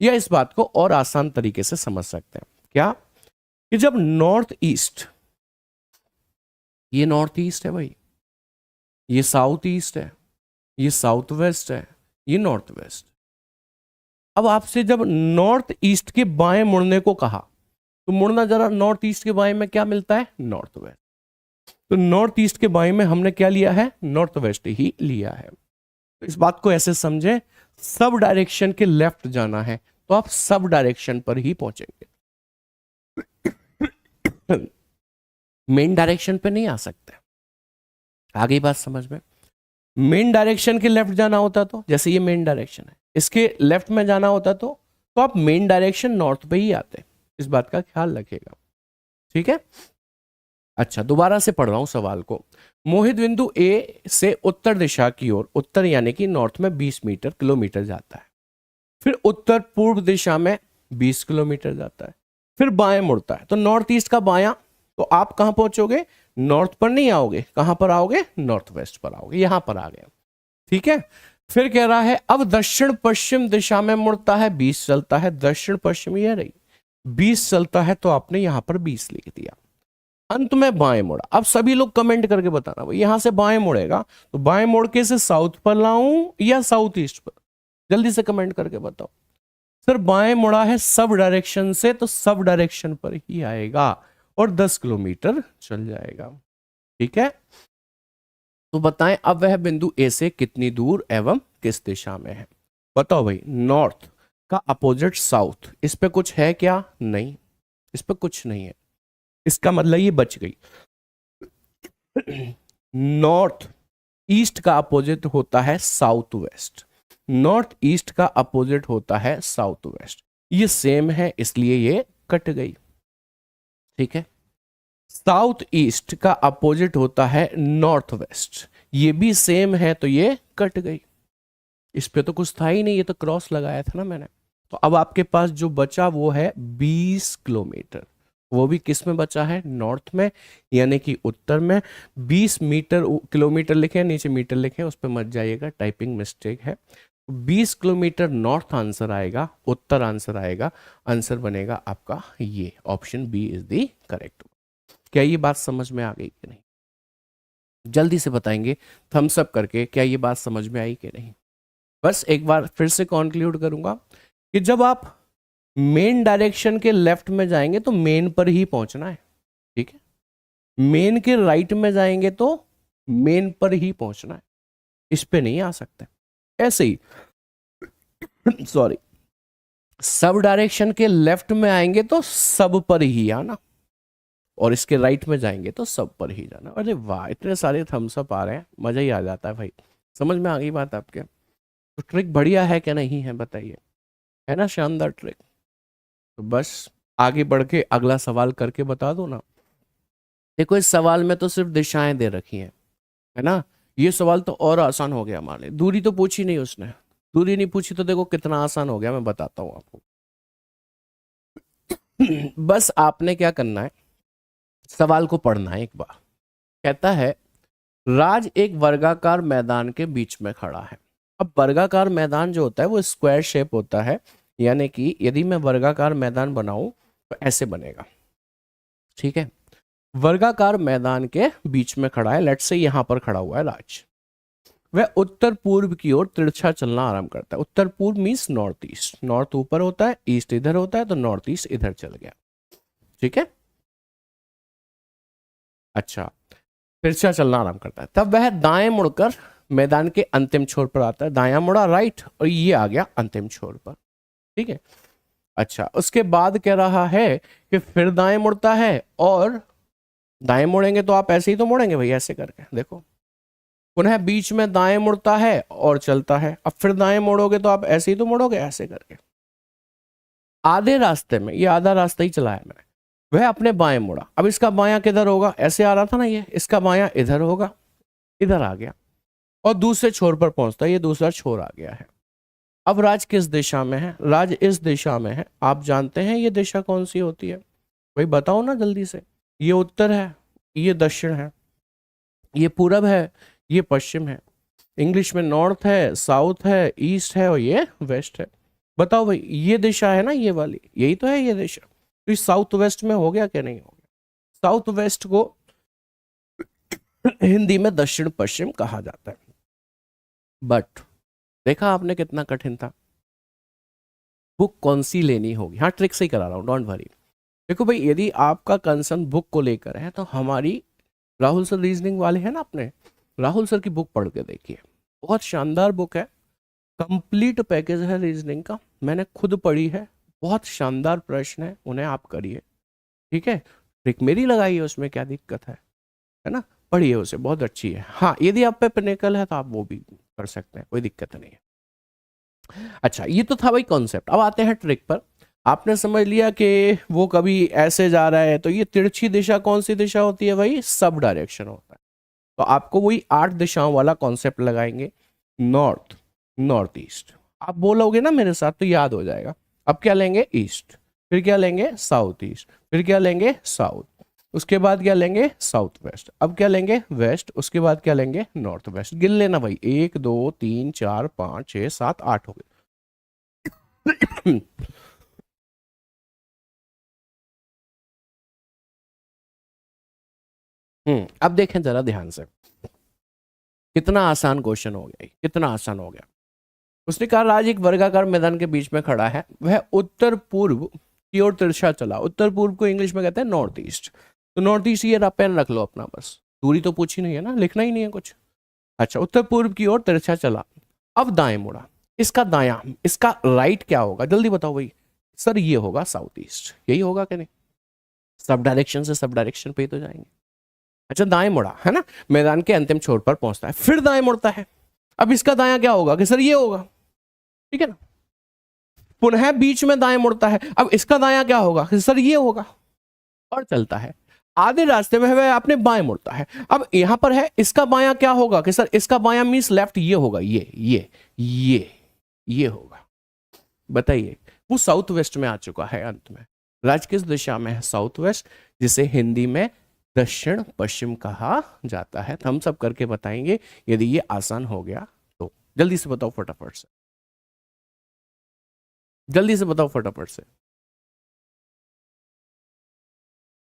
या इस बात को और आसान तरीके से समझ सकते हैं क्या, कि जब नॉर्थ ईस्ट, ये नॉर्थ ईस्ट है भाई, ये साउथ ईस्ट है, ये साउथ वेस्ट है, ये नॉर्थ वेस्ट। अब आपसे जब नॉर्थ ईस्ट के बाएं मुड़ने को कहा, तो मुड़ना जरा, नॉर्थ ईस्ट के बाएं में क्या मिलता है? North west. तो नॉर्थ ईस्ट के बाएं में हमने क्या लिया है? नॉर्थ वेस्ट ही लिया है। तो इस बात को ऐसे समझे, सब डायरेक्शन के लेफ्ट जाना है तो आप सब डायरेक्शन पर ही पहुंचेंगे, मेन डायरेक्शन पे नहीं आ सकते। आगे बात समझ में? मेन डायरेक्शन के लेफ्ट जाना होता तो, जैसे ये मेन डायरेक्शन है, इसके लेफ्ट में जाना होता तो आप मेन डायरेक्शन नॉर्थ पे ही आते। इस बात का ख्याल रखिएगा, ठीक है। अच्छा, दोबारा से पढ़ रहा हूं सवाल को। मोहित बिंदु ए से उत्तर दिशा की ओर, उत्तर यानी कि नॉर्थ में 20 किलोमीटर जाता है। फिर उत्तर पूर्व दिशा में 20 किलोमीटर जाता है, फिर बाएं मुड़ता है। तो नॉर्थ ईस्ट का बायां, तो आप कहां पहुंचोगे? नॉर्थ पर नहीं आओगे, कहां पर आओगे? नॉर्थ वेस्ट पर आओगे, यहां पर आ गए, ठीक है। फिर कह रहा है अब दक्षिण पश्चिम दिशा में मुड़ता है, 20 चलता है। दक्षिण पश्चिम ये रही, 20 चलता है, तो आपने यहां पर 20 लिख दिया। अंत में बाएं मुड़ा। अब सभी लोग कमेंट करके बताना भाई, यहां से बाएं मुड़ेगा तो बाएं मुड़ के से साउथ पर लाऊं या साउथ ईस्ट पर? जल्दी से कमेंट करके बताओ। सर बाएं मुड़ा है सब डायरेक्शन से, तो सब डायरेक्शन पर ही आएगा और 10 किलोमीटर चल जाएगा, ठीक है। तो बताएं अब वह बिंदु ए से कितनी दूर एवं किस दिशा में है? बताओ भाई, नॉर्थ का अपोजिट साउथ, इस पे कुछ है क्या? नहीं, इस पे कुछ नहीं है, इसका मतलब ये बच गई। नॉर्थ ईस्ट का अपोजिट होता है साउथ वेस्ट, नॉर्थ ईस्ट का अपोजिट होता है साउथ वेस्ट। ये सेम है इसलिए ये कट गई। ठीक है, साउथ ईस्ट का अपोजिट होता है नॉर्थ वेस्ट, ये भी सेम है तो ये कट गई। इस पे तो कुछ था ही नहीं, ये तो क्रॉस लगाया था ना मैंने। तो अब आपके पास जो बचा वो है 20 किलोमीटर, वो भी किस में बचा है, नॉर्थ में, यानी कि उत्तर में। 20 मीटर, किलोमीटर लिखे नीचे मीटर लिखे, उस पर मत जाइएगा, टाइपिंग मिस्टेक है। 20 किलोमीटर नॉर्थ आंसर आएगा, उत्तर आंसर आएगा, आंसर बनेगा आपका ये option B is the correct. क्या ये बात समझ में आ गई कि नहीं? जल्दी से बताएंगे थम्स अप करके, क्या ये बात समझ में आई कि नहीं? बस एक बार फिर से कंक्लूड करूंगा कि जब आप मेन डायरेक्शन के लेफ्ट में जाएंगे तो मेन पर ही पहुंचना है। ठीक है, मेन के राइट में जाएंगे तो मेन पर ही पहुंचना है, इस पे नहीं आ सकते। ऐसे ही सॉरी, सब डायरेक्शन के लेफ्ट में आएंगे तो सब पर ही आना, और इसके राइट में जाएंगे तो सब पर ही जाना। अरे वाह, इतने सारे थम्स अप आ रहे हैं, मजा ही आ जाता है भाई। समझ में आ गई बात आपके? तो ट्रिक बढ़िया है क्या नहीं है बताइए, है ना शानदार ट्रिक? तो बस आगे बढ़ के अगला सवाल करके बता दो ना। देखो इस सवाल में तो सिर्फ दिशाएं दे रखी हैं, है ना। ये सवाल तो और आसान हो गया हमारे लिए, दूरी तो पूछी नहीं उसने, दूरी नहीं पूछी तो देखो कितना आसान हो गया, मैं बताता हूं आपको। बस आपने क्या करना है, सवाल को पढ़ना है एक बार। कहता है राज एक वर्गाकार मैदान के बीच में खड़ा है। अब वर्गाकार मैदान जो होता है वो स्क्वायर शेप होता है, यानी कि यदि मैं वर्गाकार मैदान बनाऊं तो ऐसे बनेगा। ठीक है, वर्गाकार मैदान के बीच में खड़ा है, लेट्स से यहां पर खड़ा हुआ है राज। वह उत्तर पूर्व की ओर तिरछा चलना आरंभ करता है। उत्तर पूर्व मीन्स नॉर्थ ईस्ट, नॉर्थ ऊपर होता है, ईस्ट इधर होता है, तो नॉर्थ ईस्ट इधर चल गया। ठीक है, अच्छा, तिरछा चलना आरंभ करता है। तब वह दाएं मुड़कर मैदान के अंतिम छोर पर आता है, दायां मुड़ा राइट, और ये आ गया अंतिम छोर पर। ठीक है, अच्छा, उसके बाद कह रहा है कि फिर दाएं मुड़ता है, और दाएं मुड़ेंगे तो आप ऐसे ही तो मुड़ेंगे भाई, ऐसे करके देखो। पुनः बीच में दाएं मुड़ता है और चलता है, अब फिर दाएं मुड़ोगे तो आप ऐसे ही तो मुड़ोगे, ऐसे करके। आधे रास्ते में, ये आधा रास्ता ही चला है मैंने, वह अपने बाएं मुड़ा। अब इसका बायां किधर होगा, ऐसे आ रहा था ना ये, इसका बायां इधर होगा, इधर आ गया, और दूसरे छोर पर पहुंचता है, ये दूसरा छोर आ गया है। अब राज किस दिशा में है, राज इस दिशा में है। आप जानते हैं ये दिशा कौन सी होती है भाई, बताओ ना जल्दी से। ये उत्तर है, ये दक्षिण है, ये पूरब है, ये पश्चिम है। इंग्लिश में नॉर्थ है, साउथ है, ईस्ट है, और ये वेस्ट है। बताओ भाई, ये दिशा है ना, ये वाली, यही तो है ये दिशा। तो इस साउथ वेस्ट में हो गया क्या, नहीं हो गया? साउथ वेस्ट को हिंदी में दक्षिण पश्चिम कहा जाता है। बट देखा आपने कितना कठिन था। बुक कौन सी लेनी होगी, हाँ ट्रिक से ही करा रहा हूँ, डोंट वरी। देखो भाई, यदि आपका कंसर्न बुक को लेकर है तो हमारी राहुल सर रीजनिंग वाले हैं ना, अपने राहुल सर की बुक पढ़ के देखिए, बहुत शानदार बुक है, कंप्लीट पैकेज है रीजनिंग का, मैंने खुद पढ़ी है, बहुत शानदार प्रश्न है, उन्हें आप करिए। ठीक है, ट्रिक मेरी लगाइए, उसमें क्या दिक्कत है ना, पढ़िए उसे, बहुत अच्छी है। हाँ, यदि आप पे पिनेकल है तो आप वो भी कर सकते हैं, कोई दिक्कत नहीं है। अच्छा, ये तो था भाई कॉन्सेप्ट। अब आते हैं ट्रिक पर। आपने समझ लिया कि वो कभी ऐसे जा रहा है, तो ये तिरछी दिशा कौन सी दिशा होती है भाई, सब डायरेक्शन होता है। तो आपको वही 8 दिशाओं वाला कॉन्सेप्ट लगाएंगे, नॉर्थ, नॉर्थ ईस्ट। आप बोलोगे ना मेरे साथ तो याद हो जाएगा। अब क्या लेंगे, ईस्ट, फिर क्या लेंगे, साउथ ईस्ट, फिर क्या लेंगे, साउथ, उसके बाद क्या लेंगे, साउथ वेस्ट, अब क्या लेंगे, वेस्ट, उसके बाद क्या लेंगे, नॉर्थ वेस्ट। गिन लेना भाई, 1 2 3 4 5 6 7 8 हो गए। अब देखें जरा ध्यान से, कितना आसान क्वेश्चन हो गया, कितना आसान हो गया। उसने कहा राज एक वर्गाकार मैदान के बीच में खड़ा है, वह उत्तर पूर्व की ओर तिरछा चला। उत्तर पूर्व को इंग्लिश में कहते हैं नॉर्थ ईस्ट। तो नॉर्थ ईस्ट ये पेन रख लो अपना, बस दूरी तो पूछी नहीं है ना, लिखना ही नहीं है कुछ। अच्छा, उत्तर पूर्व की ओर तिरछा चला, अब दाएं मुड़ा। इसका दायां, इसका राइट क्या होगा, जल्दी बताओ भाई। सर ये होगा साउथ ईस्ट, यही होगा कि नहीं, सब डायरेक्शन से सब डायरेक्शन पे ही तो जाएंगे। अच्छा, दाएं मुड़ा है ना, मैदान के अंतिम छोर पर पहुंचता है, फिर दाएं मुड़ता है। अब इसका दायां क्या होगा कि सर ये होगा, ठीक है ना। पुनः बीच में दाएं मुड़ता है, अब इसका दायां क्या होगा सर, ये होगा और चलता है। आधे रास्ते में वह अपने बाएं मुड़ता है, अब यहां पर है इसका बायां क्या होगा कि सर इसका बायां मींस लेफ्ट, ये होगा, ये होगा। बताइए, वो साउथ वेस्ट में आ चुका है अंत में। राज्य किस दिशा में है, साउथ वेस्ट, जिसे हिंदी में दक्षिण पश्चिम कहा जाता है। हम सब करके बताएंगे यदि ये आसान हो गया तो। जल्दी से बताओ फटाफट से, जल्दी से बताओ फटाफट से,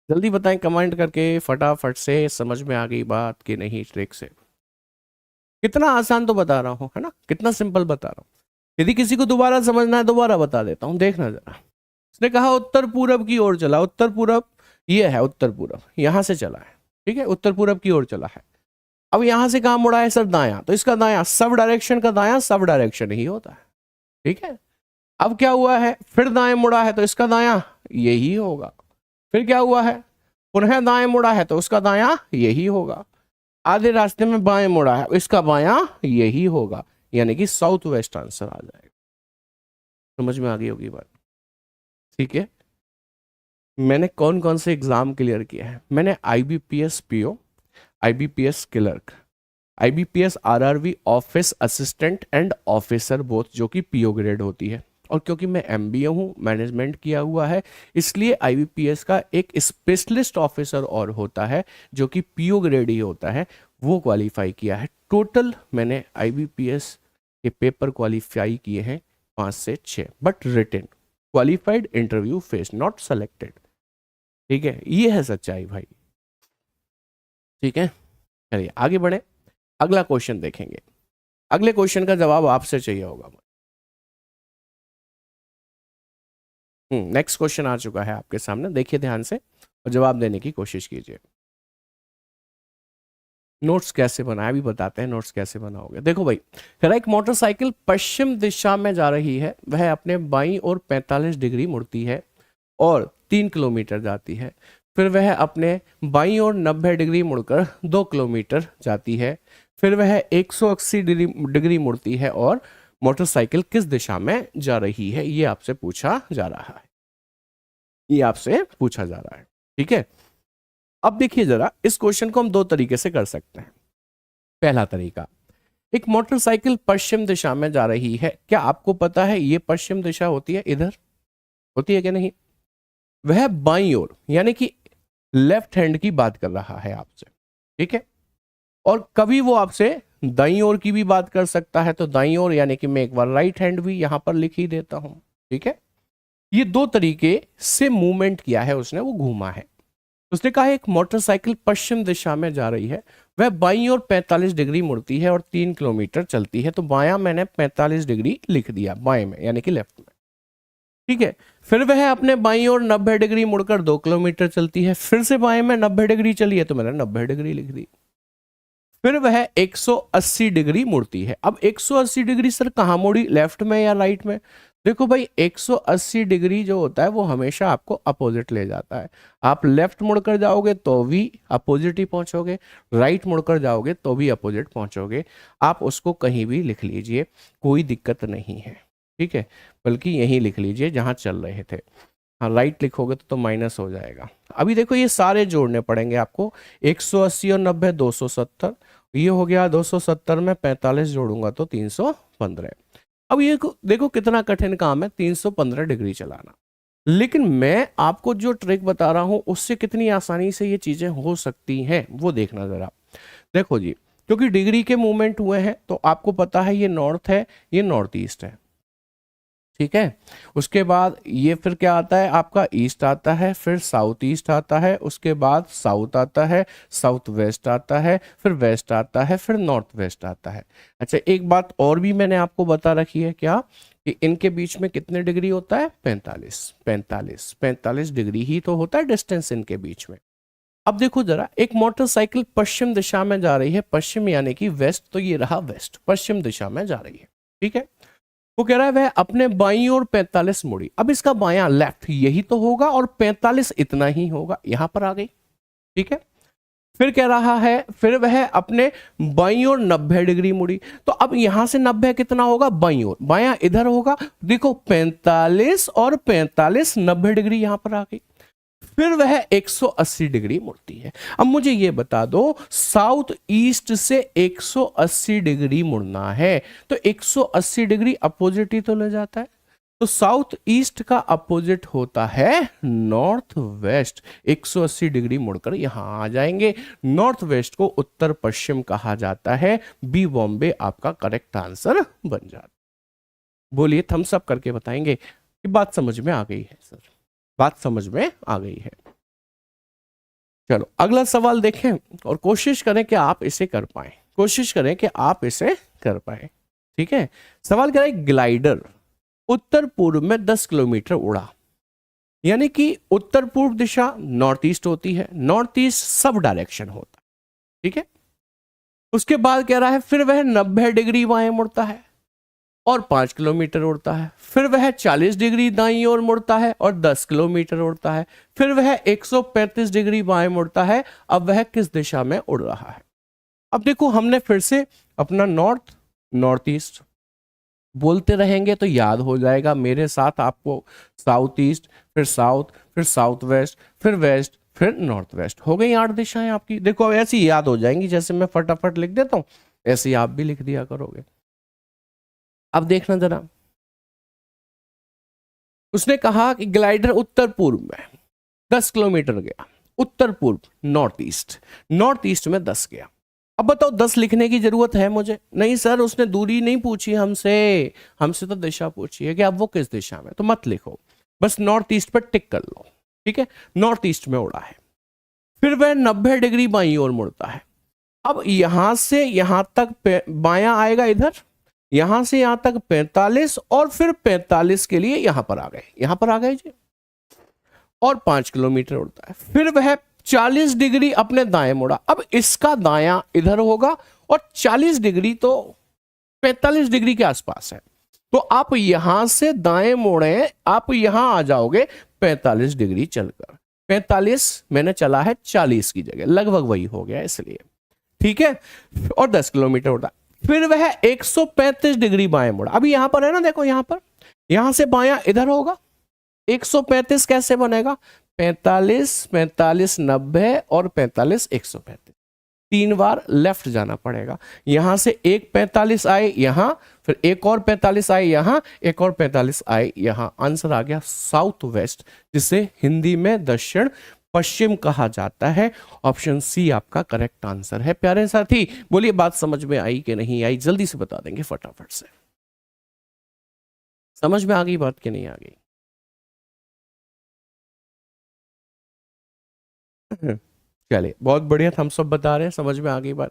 जल्दी बताएं कमेंट करके फटाफट से। समझ में आ गई बात कि नहीं ट्रिक से? कितना आसान तो बता रहा हूं, है ना, कितना सिंपल बता रहा हूं। यदि किसी को दोबारा समझना है दोबारा बता देता हूं, देखना जरा। उसने कहा उत्तर पूरब की ओर चला, उत्तर पूरब ये है, उत्तर पूरब यहां से चला है, ठीक है, उत्तर पूरब की ओर चला है। अब यहां से कहां मुड़ा है सर, दायां, तो इसका दायां सब डायरेक्शन का दायां सब डायरेक्शन ही होता है, ठीक है। अब क्या हुआ है, फिर दाएं मुड़ा है तो इसका दायां यही होगा। फिर क्या हुआ है, पुनः दाएं मुड़ा है तो उसका दायां यही होगा। आधे रास्ते में बाएं मुड़ा है, इसका बायां यही होगा, यानी कि साउथ वेस्ट आंसर आ जाएगा। समझ में आ गई होगी बात, ठीक है। मैंने कौन कौन से एग्जाम क्लियर किए हैं, मैंने IBPS PO, IBPS clerk, IBPS RRV office assistant and officer both, जो कि PO ग्रेड होती है। और क्योंकि मैं MBA हूँ, मैनेजमेंट किया हुआ है, इसलिए IBPS का एक स्पेशलिस्ट ऑफिसर और होता है जो कि PO ग्रेड ही होता है, वो क्वालिफाई किया है। टोटल मैंने IBPS के पेपर क्वालिफाई किए हैं 5 से 6, but written qualified, interview face, not selected, ठीक है। ये है सच्चाई भाई, ठीक है। चलिए आगे बढ़े, अगला क्वेश्चन देखेंगे। अगले क्वेश्चन का जवाब आपसे चाहिए होगा। नेक्स्ट क्वेश्चन आ चुका है आपके सामने, देखिए ध्यान से और जवाब देने की कोशिश कीजिए। नोट्स कैसे बनाए अभी बताते हैं, नोट्स कैसे बनाओगे। देखो भाई, कह एक मोटरसाइकिल पश्चिम दिशा में जा रही है, वह अपने बाईं ओर 45 डिग्री मुड़ती है और 3 किलोमीटर जाती है। फिर वह अपने बाईं ओर 90 डिग्री मुड़कर 2 किलोमीटर जाती है। फिर वह 180 डिग्री मुड़ती है और मोटरसाइकिल किस दिशा में जा रही है, ये आपसे पूछा जा रहा है, ये आपसे पूछा जा रहा है, ठीक है। अब देखिए जरा, इस क्वेश्चन को हम 2 तरीके से कर सकते हैं। पहला तरीका, एक मोटरसाइकिल पश्चिम दिशा में जा रही है, क्या आपको पता है ये पश्चिम दिशा होती है, इधर होती है कि नहीं। वह बाईं ओर यानी कि लेफ्ट हैंड की बात कर रहा है आपसे, ठीक है। और कभी वो आपसे दाईं ओर की भी बात कर सकता है, तो दाईं ओर यानी कि मैं एक बार राइट हैंड भी यहां पर लिख ही देता हूं, ठीक है। ये 2 तरीके से मूवमेंट किया है उसने, वो घूमा है। उसने कहा एक मोटरसाइकिल पश्चिम दिशा में जा रही है, वह बाईं ओर 45 डिग्री मुड़ती है और 3 किलोमीटर चलती है। तो बायां मैंने 45 डिग्री लिख दिया, बाएं में यानी कि लेफ्ट में, ठीक है। फिर वह अपने बाईं ओर 90 डिग्री मुड़कर 2 किलोमीटर चलती है। फिर से बाएं में 90 डिग्री चली है तो मैंने 90 डिग्री लिख दी। फिर वह 180 डिग्री मुड़ती है। अब 180 डिग्री सर कहां मुड़ी, लेफ्ट में या राइट में। देखो भाई, 180 डिग्री जो होता है वो हमेशा आपको अपोजिट ले जाता है। आप लेफ्ट मुड़कर जाओगे तो भी अपोजिट ही पहुंचोगे, राइट मुड़कर जाओगे तो भी अपोजिट पहुंचोगे। आप उसको कहीं भी लिख लीजिए, कोई दिक्कत नहीं है, ठीक है। बल्कि यहीं लिख लीजिए जहां चल रहे थे। हाँ, राइट लिखोगे तो माइनस हो जाएगा। अभी देखो ये सारे जोड़ने पड़ेंगे आपको, 180 और 90 270, ये हो गया 270 में 45 जोड़ूंगा तो 315। अब ये देखो कितना कठिन काम है 315 डिग्री चलाना, लेकिन मैं आपको जो ट्रिक बता रहा हूं उससे कितनी आसानी से ये चीजें हो सकती हैं वो देखना जरा। देखो जी, क्योंकि डिग्री के मूवमेंट हुए हैं तो आपको पता है ये नॉर्थ है, ये नॉर्थ ईस्ट है, ठीक है। उसके बाद ये फिर क्या आता है आपका, ईस्ट आता है, फिर साउथ ईस्ट आता है, उसके बाद साउथ आता है, साउथ वेस्ट आता है, फिर वेस्ट आता है, फिर नॉर्थ वेस्ट आता है। अच्छा, एक बात और भी मैंने आपको बता रखी है, क्या कि इनके बीच में कितने डिग्री होता है, 45 डिग्री ही तो होता है डिस्टेंस इनके बीच में। अब देखो जरा, एक मोटरसाइकिल पश्चिम दिशा में जा रही है, पश्चिम यानी कि वेस्ट, तो ये रहा वेस्ट, पश्चिम दिशा में जा रही है, ठीक है। वो कह रहा है वह अपने बाईं ओर 45 मुड़ी। अब इसका बायां लेफ्ट यही तो होगा और 45 इतना ही होगा, यहां पर आ गई, ठीक है। फिर कह रहा है फिर वह अपने बाईं ओर 90 डिग्री मुड़ी। तो अब यहां से 90 कितना होगा, बाईं ओर, बायां इधर होगा। देखो 45 और 45, 90 डिग्री यहां पर आ गई। फिर वह 180 डिग्री मुड़ती है। अब मुझे ये बता दो, साउथ ईस्ट से 180 डिग्री मुड़ना है तो 180 डिग्री अपोजिट ही तो ले जाता है। तो साउथ ईस्ट का अपोजिट होता है नॉर्थ वेस्ट। 180 डिग्री मुड़कर यहां आ जाएंगे। नॉर्थ वेस्ट को उत्तर पश्चिम कहा जाता है। बी बॉम्बे आपका करेक्ट आंसर बन जाता। बोलिए, थम्स अप करके बताएंगे कि बात समझ में आ गई है सर, बात समझ में आ गई है। चलो अगला सवाल देखें और कोशिश करें कि आप इसे कर पाए, कोशिश करें कि आप इसे कर पाए। ठीक है, सवाल कह रहा है ग्लाइडर उत्तर पूर्व में 10 किलोमीटर उड़ा, यानी कि उत्तर पूर्व दिशा नॉर्थ ईस्ट होती है, नॉर्थ ईस्ट सब डायरेक्शन होता है। ठीक है, उसके बाद कह रहा है फिर वह 90 डिग्री बाएं मुड़ता है और 5 किलोमीटर उड़ता है। फिर वह 40 डिग्री दाईं ओर मुड़ता है और 10 किलोमीटर उड़ता है। फिर वह 135 डिग्री बाएं मुड़ता है। अब वह किस दिशा में उड़ रहा है। अब देखो हमने फिर से अपना नॉर्थ, नॉर्थ ईस्ट बोलते रहेंगे तो याद हो जाएगा मेरे साथ आपको। साउथ ईस्ट, फिर साउथ, फिर साउथ वेस्ट, फिर वेस्ट, फिर नॉर्थ वेस्ट, हो गई 8 दिशाएं आपकी। देखो अब ऐसी याद हो जाएंगी, जैसे मैं फटाफट लिख देता हूं ऐसे ही आप भी लिख दिया करोगे। अब देखना जरा, उसने कहा कि ग्लाइडर उत्तर पूर्व में 10 किलोमीटर गया, उत्तर पूर्व नॉर्थ ईस्ट, नॉर्थ ईस्ट में 10 गया। अब बताओ 10 लिखने की जरूरत है मुझे? नहीं सर, उसने दूरी नहीं पूछी हमसे, हमसे तो दिशा पूछी है कि अब वो किस दिशा में, तो मत लिखो, बस नॉर्थ ईस्ट पर टिक कर लो। ठीक है, नॉर्थ ईस्ट में उड़ा है। फिर वह 90 डिग्री बाईं ओर मुड़ता है। अब यहां से यहां तक बायां आएगा इधर, यहां से यहां तक 45 और फिर 45 के लिए यहां पर आ गए, यहां पर आ गए जी, और 5 किलोमीटर उड़ता है। फिर वह 40 डिग्री अपने दाएं मुड़ा। अब इसका दायां इधर होगा और 40 डिग्री तो 45 डिग्री के आसपास है, तो आप यहां से दाएं मोड़े, आप यहां आ जाओगे 45 डिग्री चलकर। 45 मैंने चला है 40 की जगह, लगभग वही हो गया इसलिए। ठीक है, और 10 किलोमीटर उड़ा। फिर वह 135 डिग्री बाएं मुड़ा। अभी यहां पर है ना, देखो यहां पर, यहां से बायां इधर होगा। 135 कैसे बनेगा? 45, 45, 90 और 45, 135, 3 बार लेफ्ट जाना पड़ेगा। यहां से एक 45 आए यहां, फिर एक और 45 आए यहां, एक और 45 आए यहां। आंसर आ गया साउथ वेस्ट, जिसे हिंदी में दक्षिण पश्चिम कहा जाता है। ऑप्शन सी आपका करेक्ट आंसर है। प्यारे साथी बोलिए, बात समझ में आई कि नहीं आई? जल्दी से बता देंगे फटाफट से। समझ में आ गई बात कि नहीं आ गई? चलिए बहुत बढ़िया, हम सब बता रहे हैं, समझ में आ गई बात।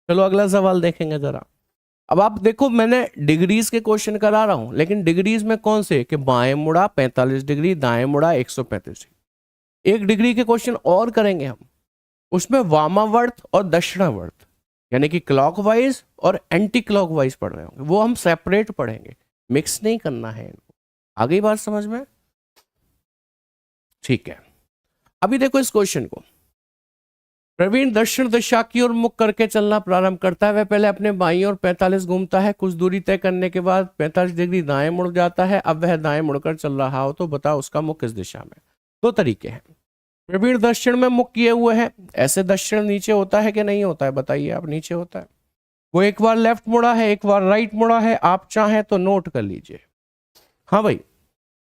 चलो अगला सवाल देखेंगे जरा। अब आप देखो, मैंने डिग्रीज के क्वेश्चन करा रहा हूं, लेकिन डिग्रीज में कौन से कि बाएं मुड़ा 45 डिग्री, दाएं मुड़ा 135 डिग्री। एक डिग्री के क्वेश्चन और करेंगे हम, उसमें वामावर्त और दक्षिणावर्त, यानी कि क्लॉकवाइज और एंटी क्लॉकवाइज पढ़ रहे होंगे, वो हम सेपरेट पढ़ेंगे, मिक्स नहीं करना है इनको। आ गई बात समझ में? ठीक है, अभी देखो इस क्वेश्चन को। प्रवीण दक्षिण दिशा की ओर मुख करके चलना प्रारंभ करता है। वह पहले अपने बाईं ओर 45 घूमता है, कुछ दूरी तय करने के बाद 45 डिग्री दाएं मुड़ जाता है। अब वह दाएं मुड़कर चल रहा हो तो बताओ उसका मुख किस दिशा में? दो तरीके हैं। प्रवीण दक्षिण में मुख किए हुए है, ऐसे दक्षिण नीचे होता है कि नहीं होता है? बताइए आप, नीचे होता है। वो एक बार लेफ्ट मुड़ा है, एक बार राइट मुड़ा है, आप चाहें तो नोट कर लीजिए। हाँ भाई,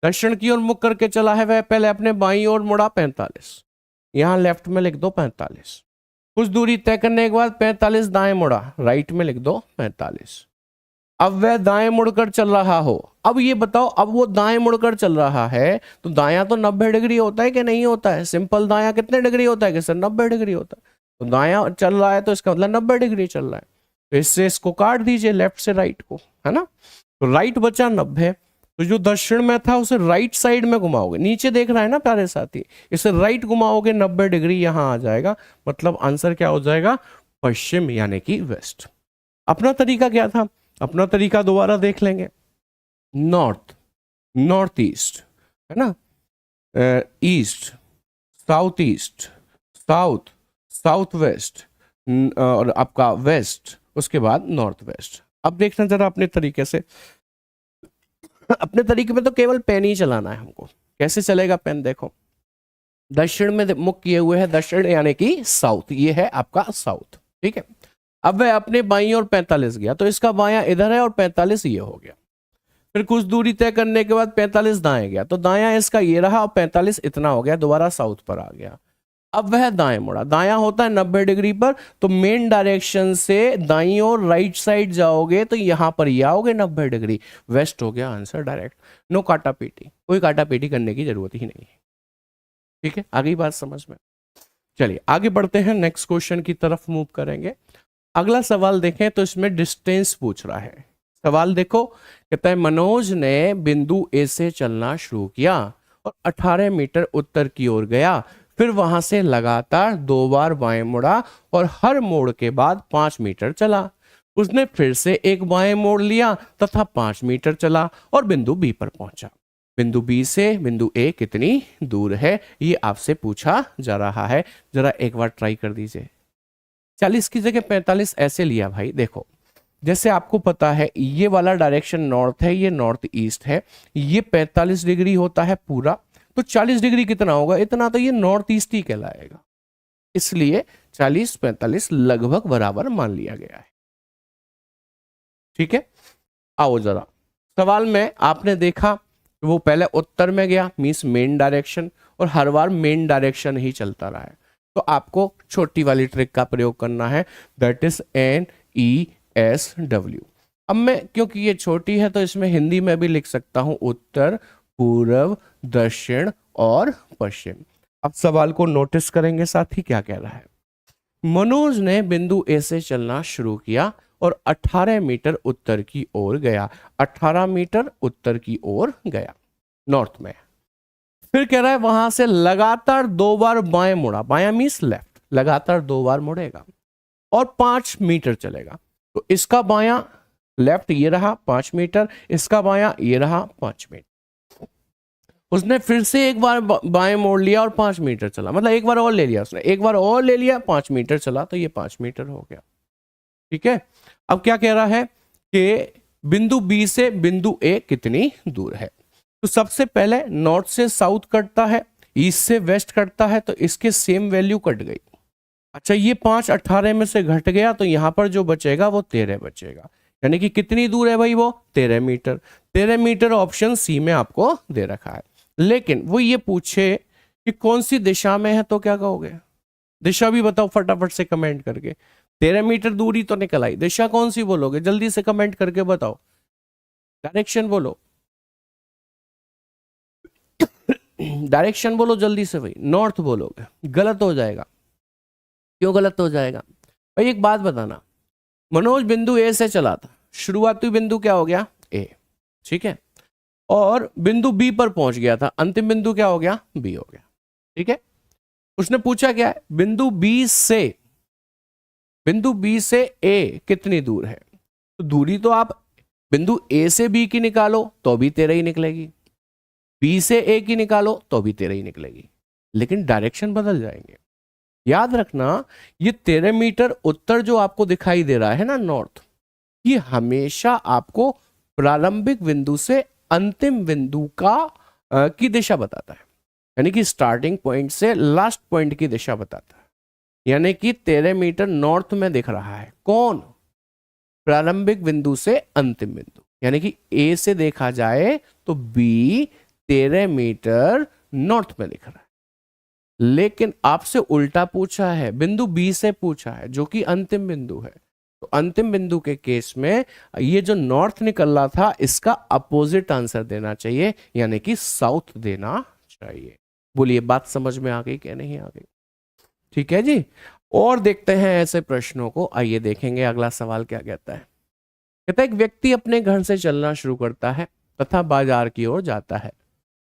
दक्षिण की ओर मुख करके चला है, वह पहले अपने बाईं ओर मुड़ा 45, यहां लेफ्ट में लिख दो 45। कुछ दूरी तय करने के बाद 45 दाएं मुड़ा, राइट में लिख दो 45। अब वह दाएं मुड़कर चल रहा हो। अब ये बताओ, अब वो दाएं मुड़कर चल रहा है तो दायां तो 90 डिग्री होता है कि नहीं होता है? सिंपल दायां कितने डिग्री होता है कि सर 90 डिग्री होता है। तो दायां चल रहा है तो इसका मतलब 90 डिग्री चल रहा है, तो इससे इसको काट दीजिए लेफ्ट से राइट को, है ना। तो राइट बचा 90, तो जो दक्षिण में था उसे राइट साइड में घुमाओगे, नीचे देख रहा है ना प्यारे साथी, इसे राइट घुमाओगे 90 डिग्री यहां आ जाएगा। मतलब आंसर क्या हो जाएगा? पश्चिम, यानी कि वेस्ट। अपना तरीका क्या था? अपना तरीका दोबारा देख लेंगे। नॉर्थ, नॉर्थ ईस्ट, है ना, east, south east, south, south west और आपका वेस्ट, उसके बाद नॉर्थ वेस्ट। अब देखना जरा अपने तरीके से, अपने तरीके में तो केवल पेन ही चलाना है हमको। कैसे चलेगा पेन, देखो दक्षिण में मुख किए हुए है, दक्षिण यानी कि साउथ, ये है आपका साउथ, ठीक है। अब वह अपने बाईं ओर 45 गया, तो इसका बायां इधर है और 45 ये हो गया। फिर कुछ दूरी तय करने के बाद 45 दाएं गया, तो दायां इसका ये रहा और 45 इतना हो गया, दोबारा साउथ पर आ गया। अब वह दाएं मुड़ा, दायां होता है 90 डिग्री पर, तो मेन डायरेक्शन से दाईं ओर राइट साइड जाओगे तो यहां पर ये आओगे 90 डिग्री, वेस्ट हो गया आंसर डायरेक्ट। नो काटा पीटी, कोई काटा पीटी करने की जरूरत ही नहीं है, ठीक है। आगे बात समझ में। चलिए आगे बढ़ते हैं, नेक्स्ट क्वेश्चन की तरफ मूव करेंगे। अगला सवाल देखें तो इसमें डिस्टेंस पूछ रहा है। सवाल देखो, कहता है मनोज ने बिंदु ए से चलना शुरू किया और 18 मीटर उत्तर की ओर गया, फिर वहां से लगातार 2 बार बाएं मुड़ा और हर मोड़ के बाद 5 मीटर चला। उसने फिर से एक बाएं मोड़ लिया तथा 5 मीटर चला और बिंदु बी पर पहुंचा। बिंदु बी से बिंदु ए कितनी दूर है, ये आपसे पूछा जा रहा है। जरा एक बार ट्राई कर दीजिए। 40 की जगह 45 ऐसे लिया भाई, देखो जैसे आपको पता है ये वाला डायरेक्शन नॉर्थ है, ये नॉर्थ ईस्ट है, ये 45 डिग्री होता है पूरा, तो 40 डिग्री कितना होगा, इतना, तो ये नॉर्थ ईस्ट ही कहलाएगा। इसलिए 40 45 लगभग बराबर मान लिया गया है, ठीक है। आओ जरा सवाल में आपने देखा वो पहले उत्तर में गया, मींस मेन डायरेक्शन, और हर बार मेन डायरेक्शन ही चलता रहा है, तो आपको छोटी वाली ट्रिक का प्रयोग करना है, दैट इज NESW। अब मैं क्योंकि ये छोटी है तो इसमें हिंदी में भी लिख सकता हूं, उत्तर पूर्व दक्षिण और पश्चिम। अब सवाल को नोटिस करेंगे साथ ही क्या कह रहा है। मनोज ने बिंदु ए से चलना शुरू किया और 18 मीटर उत्तर की ओर गया, 18 मीटर उत्तर की ओर गया नॉर्थ में। फिर कह रहा है वहां से लगातार 2 बार बाएं मुड़ा, बायां मींस लेफ्ट, लगातार 2 बार मुड़ेगा और 5 मीटर चलेगा। तो इसका बायां लेफ्ट ये रहा 5 मीटर, इसका बायां ये रहा 5 मीटर। उसने फिर से एक बार बाएं मोड़ लिया और 5 मीटर चला, मतलब एक बार और ले लिया उसने, एक बार और ले लिया, 5 मीटर चला, तो ये 5 मीटर हो गया, ठीक है। अब क्या कह रहा है कि बिंदु बी से बिंदु ए कितनी दूर है। तो सबसे पहले नॉर्थ से साउथ कटता है, ईस्ट से वेस्ट कटता है, तो इसके सेम वैल्यू कट गई। अच्छा ये 5 18 में से घट गया, तो यहां पर जो बचेगा वो 13 बचेगा, यानी कि कितनी दूर है भाई वो 13 मीटर। 13 मीटर ऑप्शन सी में आपको दे रखा है, लेकिन वो ये पूछे कि कौन सी दिशा में है, तो क्या कहोगे, दिशा भी बताओ फटाफट से कमेंट करके। 13 मीटर दूरी तो निकल आई, दिशा कौन सी बोलोगे, जल्दी से कमेंट करके बताओ, डायरेक्शन बोलो, डायरेक्शन बोलो जल्दी से भाई। नॉर्थ बोलोगे गलत हो जाएगा, क्यों गलत हो जाएगा भाई, एक बात बताना, मनोज बिंदु ए से चला था, शुरुआती बिंदु क्या हो गया ए, ठीक है, और बिंदु बी पर पहुंच गया था, अंतिम बिंदु क्या हो गया बी हो गया, ठीक है। उसने पूछा क्या है, बिंदु बी से ए कितनी दूर है, तो दूरी तो आप बिंदु ए से बी की निकालो तो भी 13 ही निकलेगी, बी से ए की निकालो तो भी 13 ही निकलेगी, लेकिन डायरेक्शन बदल जाएंगे। याद रखना ये 13 मीटर उत्तर जो आपको दिखाई दे रहा है ना नॉर्थ, ये हमेशा आपको प्रारंभिक बिंदु से अंतिम बिंदु की दिशा बताता है, यानी कि स्टार्टिंग पॉइंट से लास्ट पॉइंट की दिशा बताता है। यानी कि 13 मीटर नॉर्थ में दिख रहा है, कौन, प्रारंभिक बिंदु से अंतिम बिंदु, यानी कि ए से देखा जाए तो बी 13 मीटर नॉर्थ में दिख रहा है। लेकिन आपसे उल्टा पूछा है, बिंदु बी से पूछा है जो कि अंतिम बिंदु है, तो अंतिम बिंदु के केस में ये जो नॉर्थ निकल रहा था इसका अपोजिट आंसर देना चाहिए, यानी कि साउथ देना चाहिए। बोलिए बात समझ में आ गई क्या नहीं आ गई, ठीक है जी। और देखते हैं ऐसे प्रश्नों को, आइए देखेंगे अगला सवाल क्या कहता है। कहता है एक व्यक्ति अपने घर से चलना शुरू करता है तथा बाजार की ओर जाता है,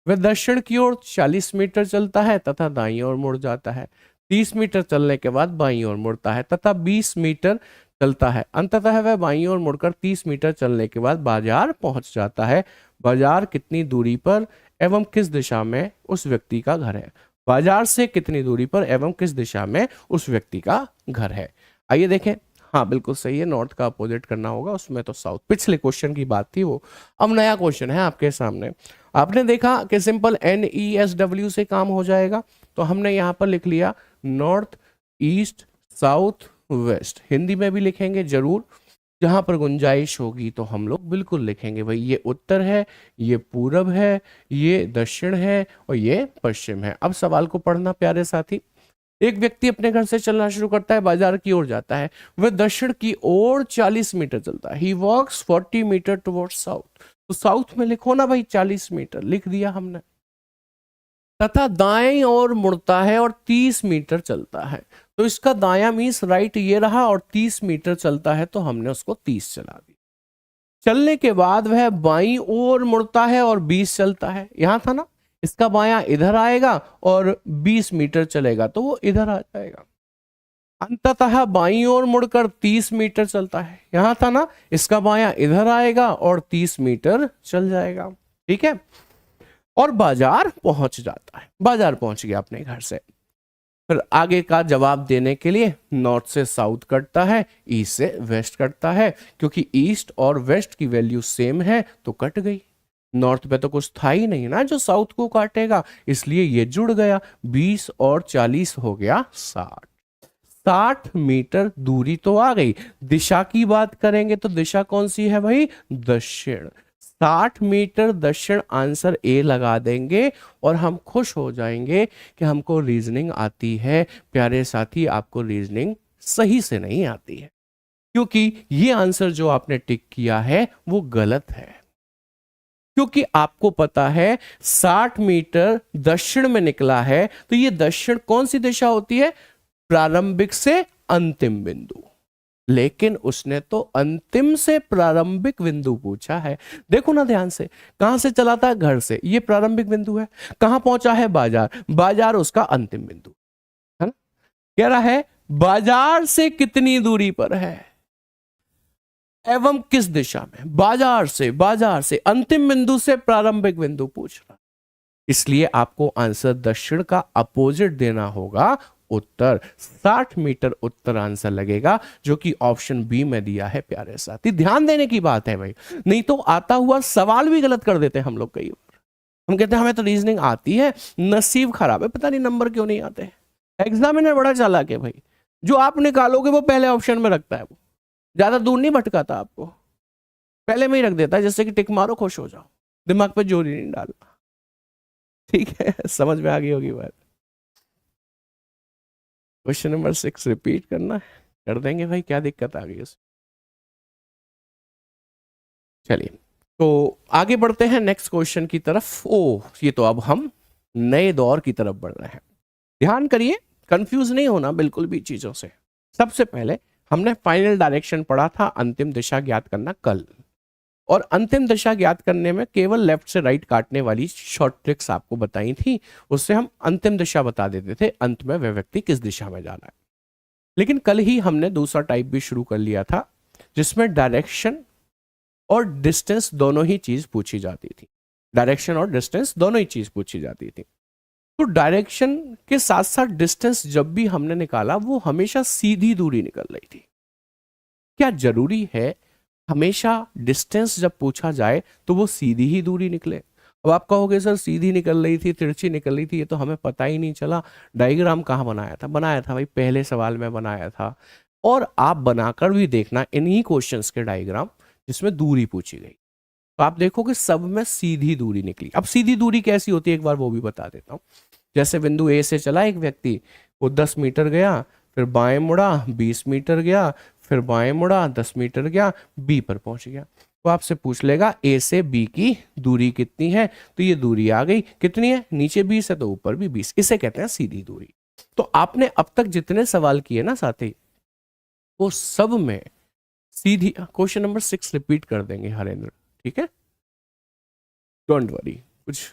वह दक्षिण की ओर 40 मीटर चलता है तथा दाईं ओर मुड़ जाता है, 30 मीटर चलने के बाद बाईं ओर मुड़ता है तथा 20 मीटर चलता है, अंततः वह बाईं ओर मुड़कर 30 मीटर चलने के बाद बाजार पहुंच जाता है। बाजार कितनी दूरी पर एवं किस दिशा में उस व्यक्ति का घर है। बाजार से कितनी दूरी पर एवं किस दिशा में उस व्यक्ति का घर है। आइए देखें, हाँ बिल्कुल सही है, नॉर्थ का अपोजिट करना होगा, उसमें तो साउथ। पिछले क्वेश्चन की बात थी वो, अब नया क्वेश्चन है आपके सामने। आपने देखा कि सिंपल NESW से काम हो जाएगा, तो हमने यहाँ पर लिख लिया north, east, south, west. Hindi में भी लिखेंगे जरूर, जहां पर गुंजाइश होगी तो हम लोग बिल्कुल लिखेंगे भाई ये उत्तर है, ये पूरब है, ये दक्षिण है और ये पश्चिम है। अब सवाल को पढ़ना प्यारे साथी। एक व्यक्ति अपने घर से चलना शुरू करता है, बाजार की ओर जाता है। वह दक्षिण की ओर 40 मीटर चलता है। ही वॉक्स 40 मीटर टुवर्ड्स साउथ। तो साउथ में लिखो ना भाई, 40 मीटर लिख दिया हमने। तथा दाएं ओर मुड़ता है और 30 मीटर चलता है। तो इसका दायां मीन्स राइट ये रहा, और 30 मीटर चलता है तो हमने उसको 30 चला दिया। चलने के बाद वह बाईं ओर मुड़ता है और 20 चलता है। यहां था ना, इसका बायां इधर आएगा और 20 मीटर चलेगा तो वो इधर आ जाएगा। अंततः बाईं ओर मुड़कर 30 मीटर चलता है। यहां था ना, इसका बायां इधर आएगा और 30 मीटर चल जाएगा। ठीक है, और बाजार पहुंच जाता है। बाजार पहुंच गया अपने घर से। फिर आगे का जवाब देने के लिए नॉर्थ से साउथ कटता है, ईस्ट से वेस्ट कटता है। क्योंकि ईस्ट और वेस्ट की वैल्यू सेम है तो कट गई। नॉर्थ पे तो कुछ था ही नहीं ना जो साउथ को काटेगा, इसलिए ये जुड़ गया। 20 और 40 हो गया 60। 60 मीटर दूरी तो आ गई। दिशा की बात करेंगे तो दिशा कौन सी है भाई, दक्षिण। 60 मीटर दक्षिण, आंसर ए लगा देंगे और हम खुश हो जाएंगे कि हमको रीजनिंग आती है। प्यारे साथी, आपको रीजनिंग सही से नहीं आती है, क्योंकि ये आंसर जो आपने टिक किया है वो गलत है। क्योंकि आपको पता है 60 मीटर दक्षिण में निकला है, तो ये दक्षिण कौन सी दिशा होती है, प्रारंभिक से अंतिम बिंदु। लेकिन उसने तो अंतिम से प्रारंभिक बिंदु पूछा है। देखो ना ध्यान से, कहां से चला था, घर से, ये प्रारंभिक बिंदु है। कहां पहुंचा है, बाजार, बाजार उसका अंतिम बिंदु है ना। कह रहा है बाजार से कितनी दूरी पर है एवं किस दिशा में। बाजार से अंतिम बिंदु से प्रारंभिक बिंदु पूछ रहा, इसलिए आपको आंसर दक्षिण का अपोजिट देना होगा, उत्तर। 60 मीटर उत्तर आंसर लगेगा, जो कि ऑप्शन बी में दिया है। प्यारे साथी, ध्यान देने की बात है भाई, नहीं तो आता हुआ सवाल भी गलत कर देते हैं हम लोग। कई बार हम कहते हैं हमें तो रीजनिंग आती है, नसीब खराब है, पता नहीं नंबर क्यों नहीं आते। एग्जामिनर बड़ा चालाक है भाई, जो आप निकालोगे वो पहले ऑप्शन में रखता है। वो ज्यादा दूर नहीं भटकाता, आपको पहले में ही रख देता है, जैसे कि टिक मारो खुश हो जाओ, दिमाग पे जोर ही नहीं डालना। ठीक है, समझ में आ गई होगी बात। क्वेश्चन नंबर 6 रिपीट करना है, कर देंगे भाई, क्या दिक्कत आ गई उसमें। चलिए, तो आगे बढ़ते हैं नेक्स्ट क्वेश्चन की तरफ। ओ, ये तो अब हम नए दौर की तरफ बढ़ रहे हैं। ध्यान करिए, कंफ्यूज नहीं होना बिल्कुल भी चीजों से। सबसे पहले हमने फाइनल डायरेक्शन पढ़ा था, अंतिम दिशा ज्ञात करना, कल। और अंतिम दिशा ज्ञात करने में केवल लेफ्ट से राइट काटने वाली शॉर्ट ट्रिक्स आपको बताई थी, उससे हम अंतिम दिशा बता देते थे, अंत में वह व्यक्ति किस दिशा में जाना है। लेकिन कल ही हमने दूसरा टाइप भी शुरू कर लिया था, जिसमें डायरेक्शन और डिस्टेंस दोनों ही चीज पूछी जाती थी। डायरेक्शन और डिस्टेंस दोनों ही चीज पूछी जाती थी। तो डायरेक्शन के साथ साथ डिस्टेंस जब भी हमने निकाला, वो हमेशा सीधी दूरी निकल रही थी। क्या जरूरी है हमेशा डिस्टेंस जब पूछा जाए तो वो सीधी ही दूरी निकले? अब आप कहोगे सर सीधी निकल रही थी, तिरछी निकल रही थी, ये तो हमें पता ही नहीं चला। डायग्राम कहाँ बनाया था? बनाया था भाई, पहले सवाल में बनाया था। और आप बनाकर भी देखना इन्हीं क्वेश्चंस के डायग्राम जिसमें दूरी पूछी गई, तो आप देखोगे सब में सीधी दूरी निकली। अब सीधी दूरी कैसी होती है एक बार वो भी बता देता हूँ। जैसे बिंदु ए से चला एक व्यक्ति, वो 10 मीटर गया, फिर बाएं मुड़ा 20 मीटर गया, फिर बाएं मुड़ा 10 मीटर गया, बी पर पहुंच गया। तो आपसे पूछ लेगा ए से बी की दूरी कितनी है, तो ये दूरी आ गई। कितनी है? नीचे 20 है तो ऊपर भी 20। इसे कहते हैं सीधी दूरी। तो आपने अब तक जितने सवाल किए ना साथी, वो सब में सीधी। क्वेश्चन नंबर 6 रिपीट कर देंगे हरेंद्र, ठीक है, डोंट वरी, कुछ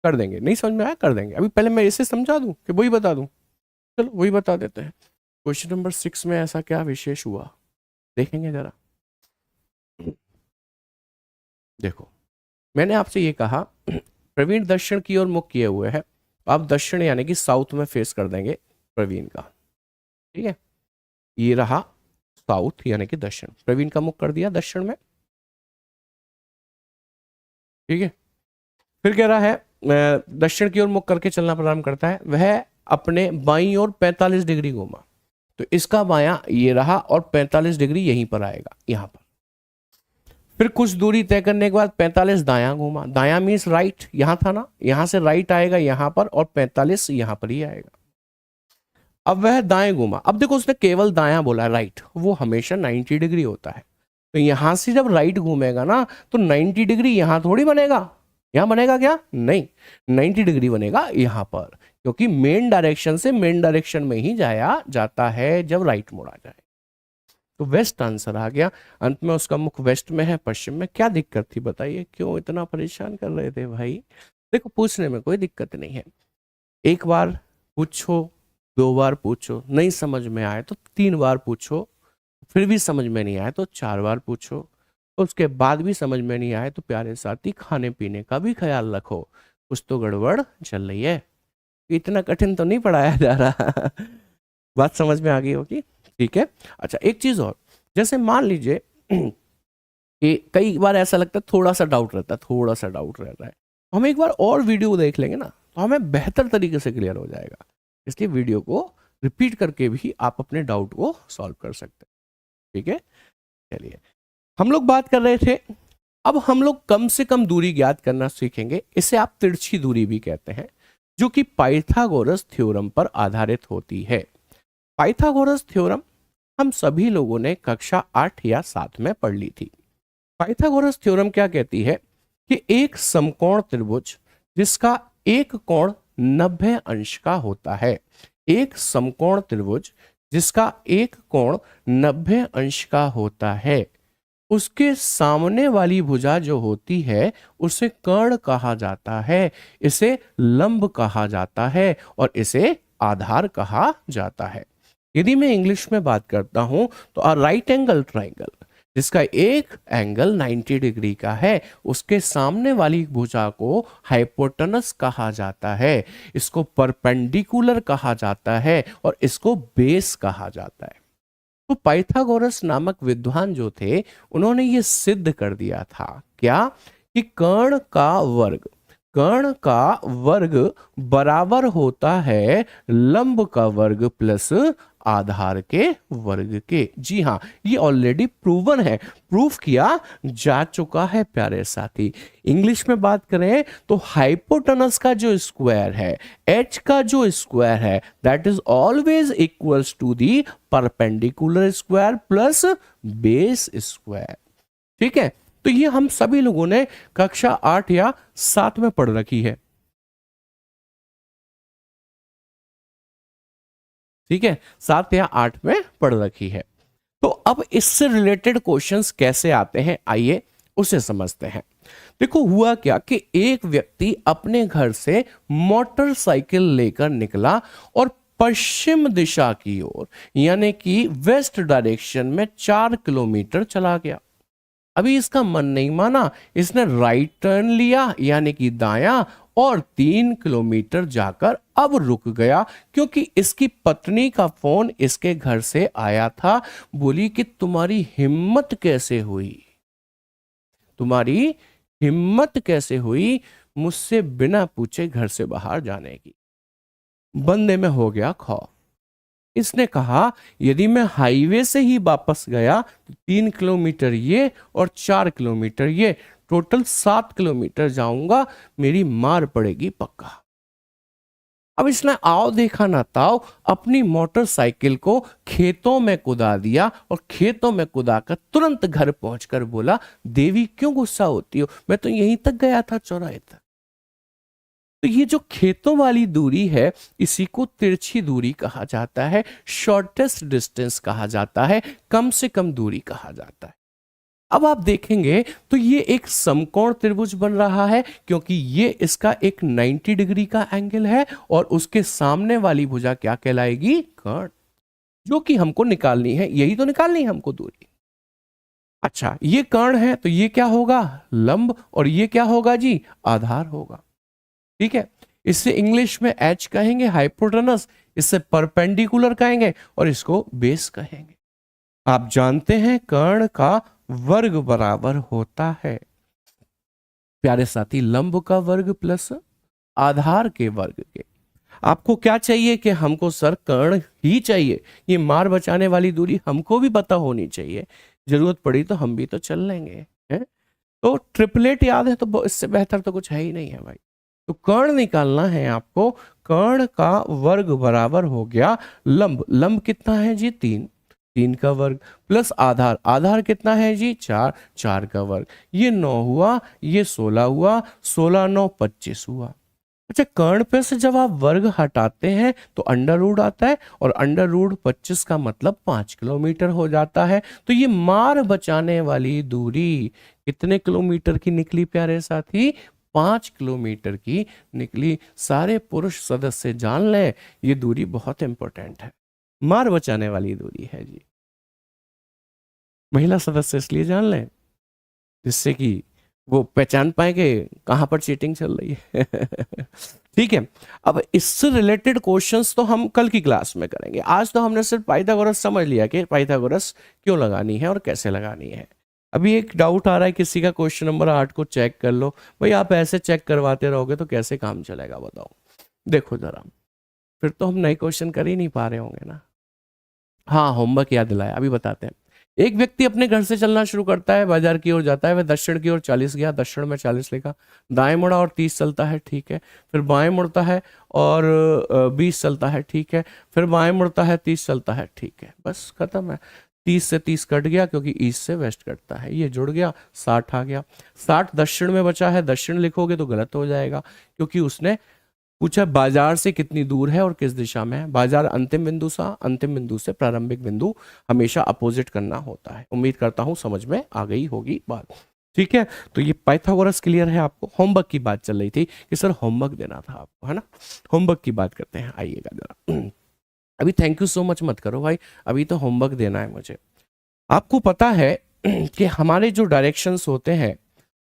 कर देंगे। नहीं समझ में आया कर देंगे। अभी पहले मैं इसे समझा दूं कि वही बता दूं? चलो वही बता देते हैं। क्वेश्चन नंबर 6 में ऐसा क्या विशेष हुआ, देखेंगे जरा। देखो, मैंने आपसे ये कहा प्रवीण दक्षिण की ओर मुख किए हुए है, आप दक्षिण यानी कि साउथ में फेस कर देंगे प्रवीण का, ठीक है। ये रहा साउथ यानी कि दक्षिण, प्रवीण का मुख कर दिया दक्षिण में, ठीक है। फिर कह रहा है दक्षिण की ओर मुख करके चलना प्रारंभ करता है, वह अपने बाईं ओर 45 डिग्री घूमा, तो इसका बायां ये रहा और 45 डिग्री यहीं पर आएगा, यहां पर। फिर कुछ दूरी तय करने के बाद 45 दायां घूमा, दायां मीन्स राइट, यहां था ना, यहां से राइट आएगा यहां पर और 45 यहां पर ही आएगा। अब वह दाएं घूमा, अब देखो उसने केवल दायां बोला, राइट, वो हमेशा 90 डिग्री होता है, तो यहां से जब राइट घूमेगा ना तो 90 डिग्री यहां थोड़ी बनेगा, यहां बनेगा क्या, नहीं, 90 डिग्री बनेगा यहां पर, क्योंकि मेन डायरेक्शन से मेन डायरेक्शन में ही जाया जाता है जब राइट मोड़ा जाए। तो वेस्ट आंसर आ गया, अंत में उसका मुख वेस्ट में है, पश्चिम में। क्या दिक्कत थी बताइए, क्यों इतना परेशान कर रहे थे भाई? देखो पूछने में कोई दिक्कत नहीं है, एक बार पूछो, 2 बार पूछो, नहीं समझ में आए तो 3 बार पूछो, फिर भी समझ में नहीं आए तो 4 बार पूछो, उसके बाद भी समझ में नहीं आए तो प्यारे साथी खाने पीने का भी ख्याल रखो, कुछ तो गड़बड़ चल रही है, इतना कठिन तो नहीं पढ़ाया जा रहा। बात समझ में आ गई होगी, ठीक है। अच्छा एक चीज और, जैसे मान लीजिए कि कई बार ऐसा लगता है थोड़ा सा डाउट रहता है, थोड़ा सा डाउट रहता है, हम एक बार और वीडियो देख लेंगे ना तो हमें बेहतर तरीके से क्लियर हो जाएगा, इसलिए वीडियो को रिपीट करके भी आप अपने डाउट को सॉल्व कर सकते हैं, ठीक है। चलिए हम लोग बात कर रहे थे, अब हम लोग कम से कम दूरी ज्ञात करना सीखेंगे, इसे आप तिरछी दूरी भी कहते हैं, जो कि पाइथागोरस थ्योरम पर आधारित होती है। पाइथागोरस थ्योरम हम सभी लोगों ने कक्षा 8 या 7 में पढ़ ली थी। पाइथागोरस थ्योरम क्या कहती है कि एक समकोण त्रिभुज जिसका एक कोण 90 अंश का होता है, एक समकोण त्रिभुज जिसका एक कोण 90 अंश का होता है, उसके सामने वाली भुजा जो होती है उसे कर्ण कहा जाता है, इसे लंब कहा जाता है और इसे आधार कहा जाता है। यदि मैं इंग्लिश में बात करता हूं तो अ राइट एंगल ट्राइंगल जिसका एक एंगल 90 डिग्री का है, उसके सामने वाली भुजा को हाइपोटेनस कहा जाता है, इसको परपेंडिकुलर कहा जाता है और इसको बेस कहा जाता है। तो पाइथागोरस नामक विद्वान जो थे उन्होंने ये सिद्ध कर दिया था क्या, कि कर्ण का वर्ग बराबर होता है लंब का वर्ग प्लस आधार के वर्ग के। जी हाँ, ये ऑलरेडी प्रूवन है, प्रूफ किया जा चुका है प्यारे साथी। इंग्लिश में बात करें तो हाइपोटेनस का जो स्क्वायर है, एच का जो स्क्वायर है, that is always equals to the perpendicular square plus base square, ठीक है। तो ये हम सभी लोगों ने कक्षा 8 या 7 में पढ़ रखी है, ठीक है, 7 या 8 में पढ़ रखी है। तो अब इससे रिलेटेड क्वेश्चंस कैसे आते हैं, आइए उसे समझते हैं। देखो हुआ क्या कि एक व्यक्ति अपने घर से मोटरसाइकिल लेकर निकला और पश्चिम दिशा की ओर यानी कि वेस्ट डायरेक्शन में 4 किलोमीटर चला गया। अभी इसका मन नहीं माना, इसने राइट टर्न लिया यानी कि दायां और 3 किलोमीटर जाकर अब रुक गया, क्योंकि इसकी पत्नी का फोन इसके घर से आया था। बोली कि तुम्हारी हिम्मत कैसे हुई, तुम्हारी हिम्मत कैसे हुई मुझसे बिना पूछे घर से बाहर जाने की। बंदे में हो गया खौफ, इसने कहा यदि मैं हाईवे से ही वापस गया तो 3 किलोमीटर ये और 4 किलोमीटर ये, टोटल 7 किलोमीटर जाऊंगा, मेरी मार पड़ेगी पक्का। अब इसने आओ देखा ना ताओ अपनी मोटरसाइकिल को खेतों में कुदा दिया और खेतों में कुदाकर तुरंत घर पहुंचकर बोला, देवी क्यों गुस्सा होती हो, मैं तो यहीं तक गया था, चौराहे तक। तो ये जो खेतों वाली दूरी है इसी को तिरछी दूरी कहा जाता है, शॉर्टेस्ट डिस्टेंस कहा जाता है, कम से कम दूरी कहा जाता है। अब आप देखेंगे तो ये एक समकोण त्रिभुज बन रहा है, क्योंकि ये इसका एक 90 डिग्री का एंगल है और उसके सामने वाली भुजा क्या कहलाएगी, कर्ण, जो कि हमको निकालनी है, यही तो निकालनी है हमको दूरी। अच्छा ये कर्ण है तो ये क्या होगा, लंब, और ये क्या होगा जी, आधार होगा, ठीक है। इससे इंग्लिश में एच कहेंगे हाइपोटेनस, इससे परपेंडिकुलर कहेंगे और इसको बेस कहेंगे। आप जानते हैं कर्ण का वर्ग बराबर होता है प्यारे साथी लंब का वर्ग प्लस आधार के वर्ग के। आपको क्या चाहिए कि हमको सर कर्ण ही चाहिए, ये मार बचाने वाली दूरी हमको भी पता होनी चाहिए, जरूरत पड़ी तो हम भी तो चल लेंगे है? तो ट्रिपलेट याद है तो इससे बेहतर तो कुछ है ही नहीं है भाई। तो कर्ण निकालना है आपको, कर्ण का वर्ग बराबर हो गया लंब, लंब कितना है जी 3, 3 का वर्ग प्लस आधार, आधार कितना है जी 4, 4 का वर्ग, ये 9 हुआ, ये 16 हुआ, 16 9 25 हुआ। अच्छा कर्ण पे से जब आप वर्ग हटाते हैं तो अंडर रूट आता है और अंडर रूट 25 का मतलब 5 किलोमीटर हो जाता है। तो ये मार बचाने वाली दूरी कितने किलोमीटर की निकली प्यारे साथी? 5 किलोमीटर की निकली। सारे पुरुष सदस्य जान लें ये दूरी बहुत इंपॉर्टेंट है, मार बचाने वाली दूरी है जी। महिला सदस्य इसलिए जान लें जिससे कि वो पहचान पाएंगे कहां पर चीटिंग चल रही है। ठीक है, अब इससे रिलेटेड क्वेश्चंस तो हम कल की क्लास में करेंगे। आज तो हमने सिर्फ पाइथागोरस समझ लिया कि पाइथागोरस क्यों लगानी है और कैसे लगानी है। अभी एक डाउट आ रहा है किसी का, क्वेश्चन नंबर 8 को चेक कर लो भाई। आप ऐसे चेक करवाते रहोगे तो कैसे काम चलेगा बताओ। देखो जरा, फिर तो हम नए क्वेश्चन कर ही नहीं पा रहे होंगे ना। हाँ होमवर्क याद दिलाया, अभी बताते हैं। एक व्यक्ति अपने घर से चलना शुरू करता है, बाजार की ओर जाता है, वह दक्षिण की ओर 40 गया, दक्षिण में 40 लिखा, दाएं मुड़ा और 30 चलता है, ठीक है। फिर बाएं मुड़ता है और 20 चलता है, ठीक है। फिर बाएं मुड़ता है, 30 चलता है, ठीक है। बस खत्म है। 30 से 30 कट गया क्योंकि ईस्ट से वेस्ट कटता है, ये जुड़ गया, 60 आ गया। 60 दक्षिण में बचा है, दक्षिण लिखोगे तो गलत हो जाएगा क्योंकि उसने पूछा बाजार से कितनी दूर है और किस दिशा में है। बाजार अंतिम बिंदु सा, अंतिम बिंदु से प्रारंभिक बिंदु हमेशा अपोजिट करना होता है। उम्मीद करता हूं समझ में आ गई होगी बात, ठीक है। तो ये पाइथागोरस क्लियर है आपको। होमवर्क की बात चल रही थी कि सर होमवर्क देना था आपको, है ना। होमवर्क की बात करते हैं, आइएगा जरा। अभी थैंक यू सो मच मत करो भाई, अभी तो होमवर्क देना है मुझे। आपको पता है कि हमारे जो डायरेक्शंस होते हैं,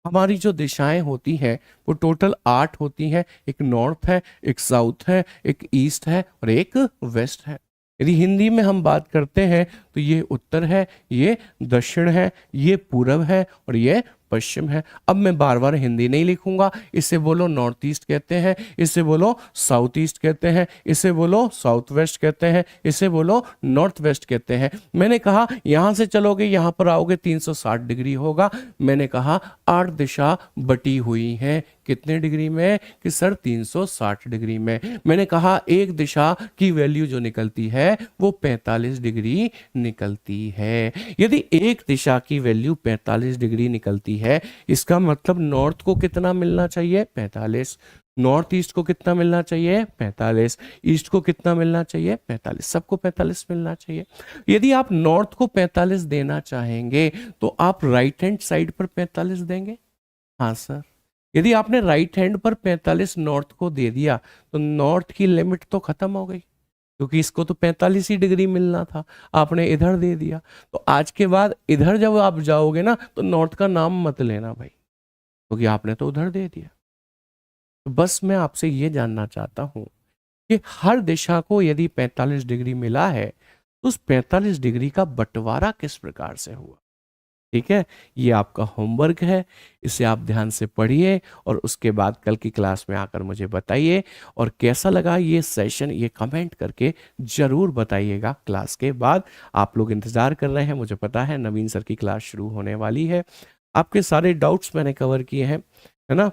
हमारी जो दिशाएं होती हैं वो टोटल 8 होती हैं। एक नॉर्थ है, एक साउथ है, एक ईस्ट है और एक वेस्ट है। यदि हिंदी में हम बात करते हैं तो ये उत्तर है, ये दक्षिण है, ये पूरब है और ये पश्चिम है। अब मैं बार बार हिंदी नहीं लिखूंगा। इसे बोलो नॉर्थ ईस्ट कहते हैं, इसे बोलो साउथ ईस्ट कहते हैं, इसे बोलो साउथ वेस्ट कहते हैं, इसे बोलो नॉर्थ वेस्ट कहते हैं। मैंने कहा यहां से चलोगे यहां पर आओगे 360 डिग्री होगा। मैंने कहा 8 दिशा बटी हुई हैं कितने डिग्री में? कि सर 360 डिग्री में। मैंने कहा एक दिशा की वैल्यू जो निकलती है वो 45 डिग्री निकलती है। यदि एक दिशा की वैल्यू 45 डिग्री निकलती है, इसका मतलब नॉर्थ को कितना मिलना चाहिए? 45। नॉर्थ ईस्ट को कितना मिलना चाहिए? 45। ईस्ट को कितना मिलना चाहिए? 45। सबको 45 मिलना चाहिए। यदि आप नॉर्थ को 45 देना चाहेंगे तो आप राइट हैंड साइड पर 45 देंगे? हाँ सर। यदि आपने राइट हैंड पर 45 नॉर्थ को दे दिया तो नॉर्थ की लिमिट तो खत्म हो गई क्योंकि इसको तो 45 ही डिग्री मिलना था, आपने इधर दे दिया। तो आज के बाद इधर जब आप जाओगे ना तो नॉर्थ का नाम मत लेना भाई, क्योंकि आपने तो उधर दे दिया। तो बस मैं आपसे ये जानना चाहता हूं कि हर दिशा को यदि 45 डिग्री मिला है तो उस 45 डिग्री का बंटवारा किस प्रकार से हुआ? ठीक है, ये आपका होमवर्क है, इसे आप ध्यान से पढ़िए और उसके बाद कल की क्लास में आकर मुझे बताइए। और कैसा लगा ये सेशन ये कमेंट करके जरूर बताइएगा। क्लास के बाद आप लोग इंतजार कर रहे हैं, मुझे पता है नवीन सर की क्लास शुरू होने वाली है। आपके सारे डाउट्स मैंने कवर किए हैं, है ना।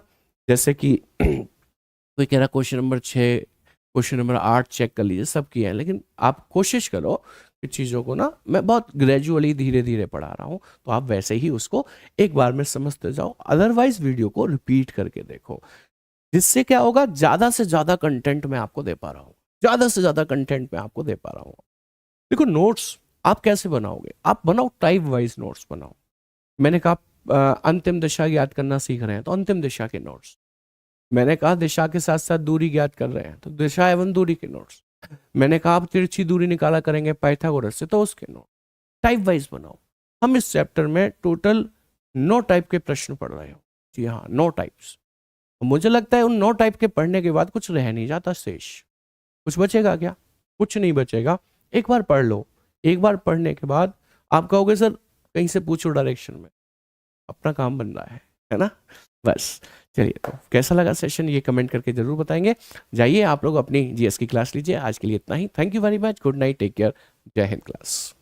जैसे कि कोई कह रहा question number 6, question number 8 check कर लीजिए, सब किए हैं। लेकिन आप कोशिश करो कि चीज़ों को ना मैं बहुत ग्रेजुअली धीरे धीरे पढ़ा रहा हूँ, तो आप वैसे ही उसको एक बार में समझते जाओ। अदरवाइज वीडियो को रिपीट करके देखो, जिससे क्या होगा, ज़्यादा से ज़्यादा कंटेंट मैं आपको दे पा रहा हूँ, ज़्यादा से ज़्यादा कंटेंट मैं आपको दे पा रहा हूँ। देखो नोट्स आप कैसे बनाओगे? आप बनाओ टाइप वाइज नोट्स बनाओ। मैंने कहा अंतिम दिशा याद करना सीख रहे हैं तो अंतिम दिशा के नोट्स। मैंने कहा दिशा के साथ साथ दूरी ज्ञात कर रहे हैं तो दिशा एवं दूरी के नोट्स। मैंने कहा आप तिरछी दूरी निकाला करेंगे पाइथागोरस से तो उसके नोट। टाइप वाइज बनाओ। हम इस चैप्टर में टोटल 9 टाइप के प्रश्न पढ़ रहे हो। जी हाँ, 9 टाइप्स। मुझे लगता है उन 9 टाइप के पढ़ने के बाद कुछ रह नहीं जाता शेष। कुछ बचेगा क्या? कुछ नहीं बचेगा। एक बार पढ़ लो, एक बार पढ़ने के बाद आप कहोगे सर कहीं से पूछो डायरेक्शन में, अपना काम बन रहा है ना? बस चलिए, तो कैसा लगा सेशन ये कमेंट करके जरूर बताएंगे। जाइए आप लोग अपनी जीएस की क्लास लीजिए। आज के लिए इतना ही। Thank you very much. Good night, take care, जय हिंद क्लास।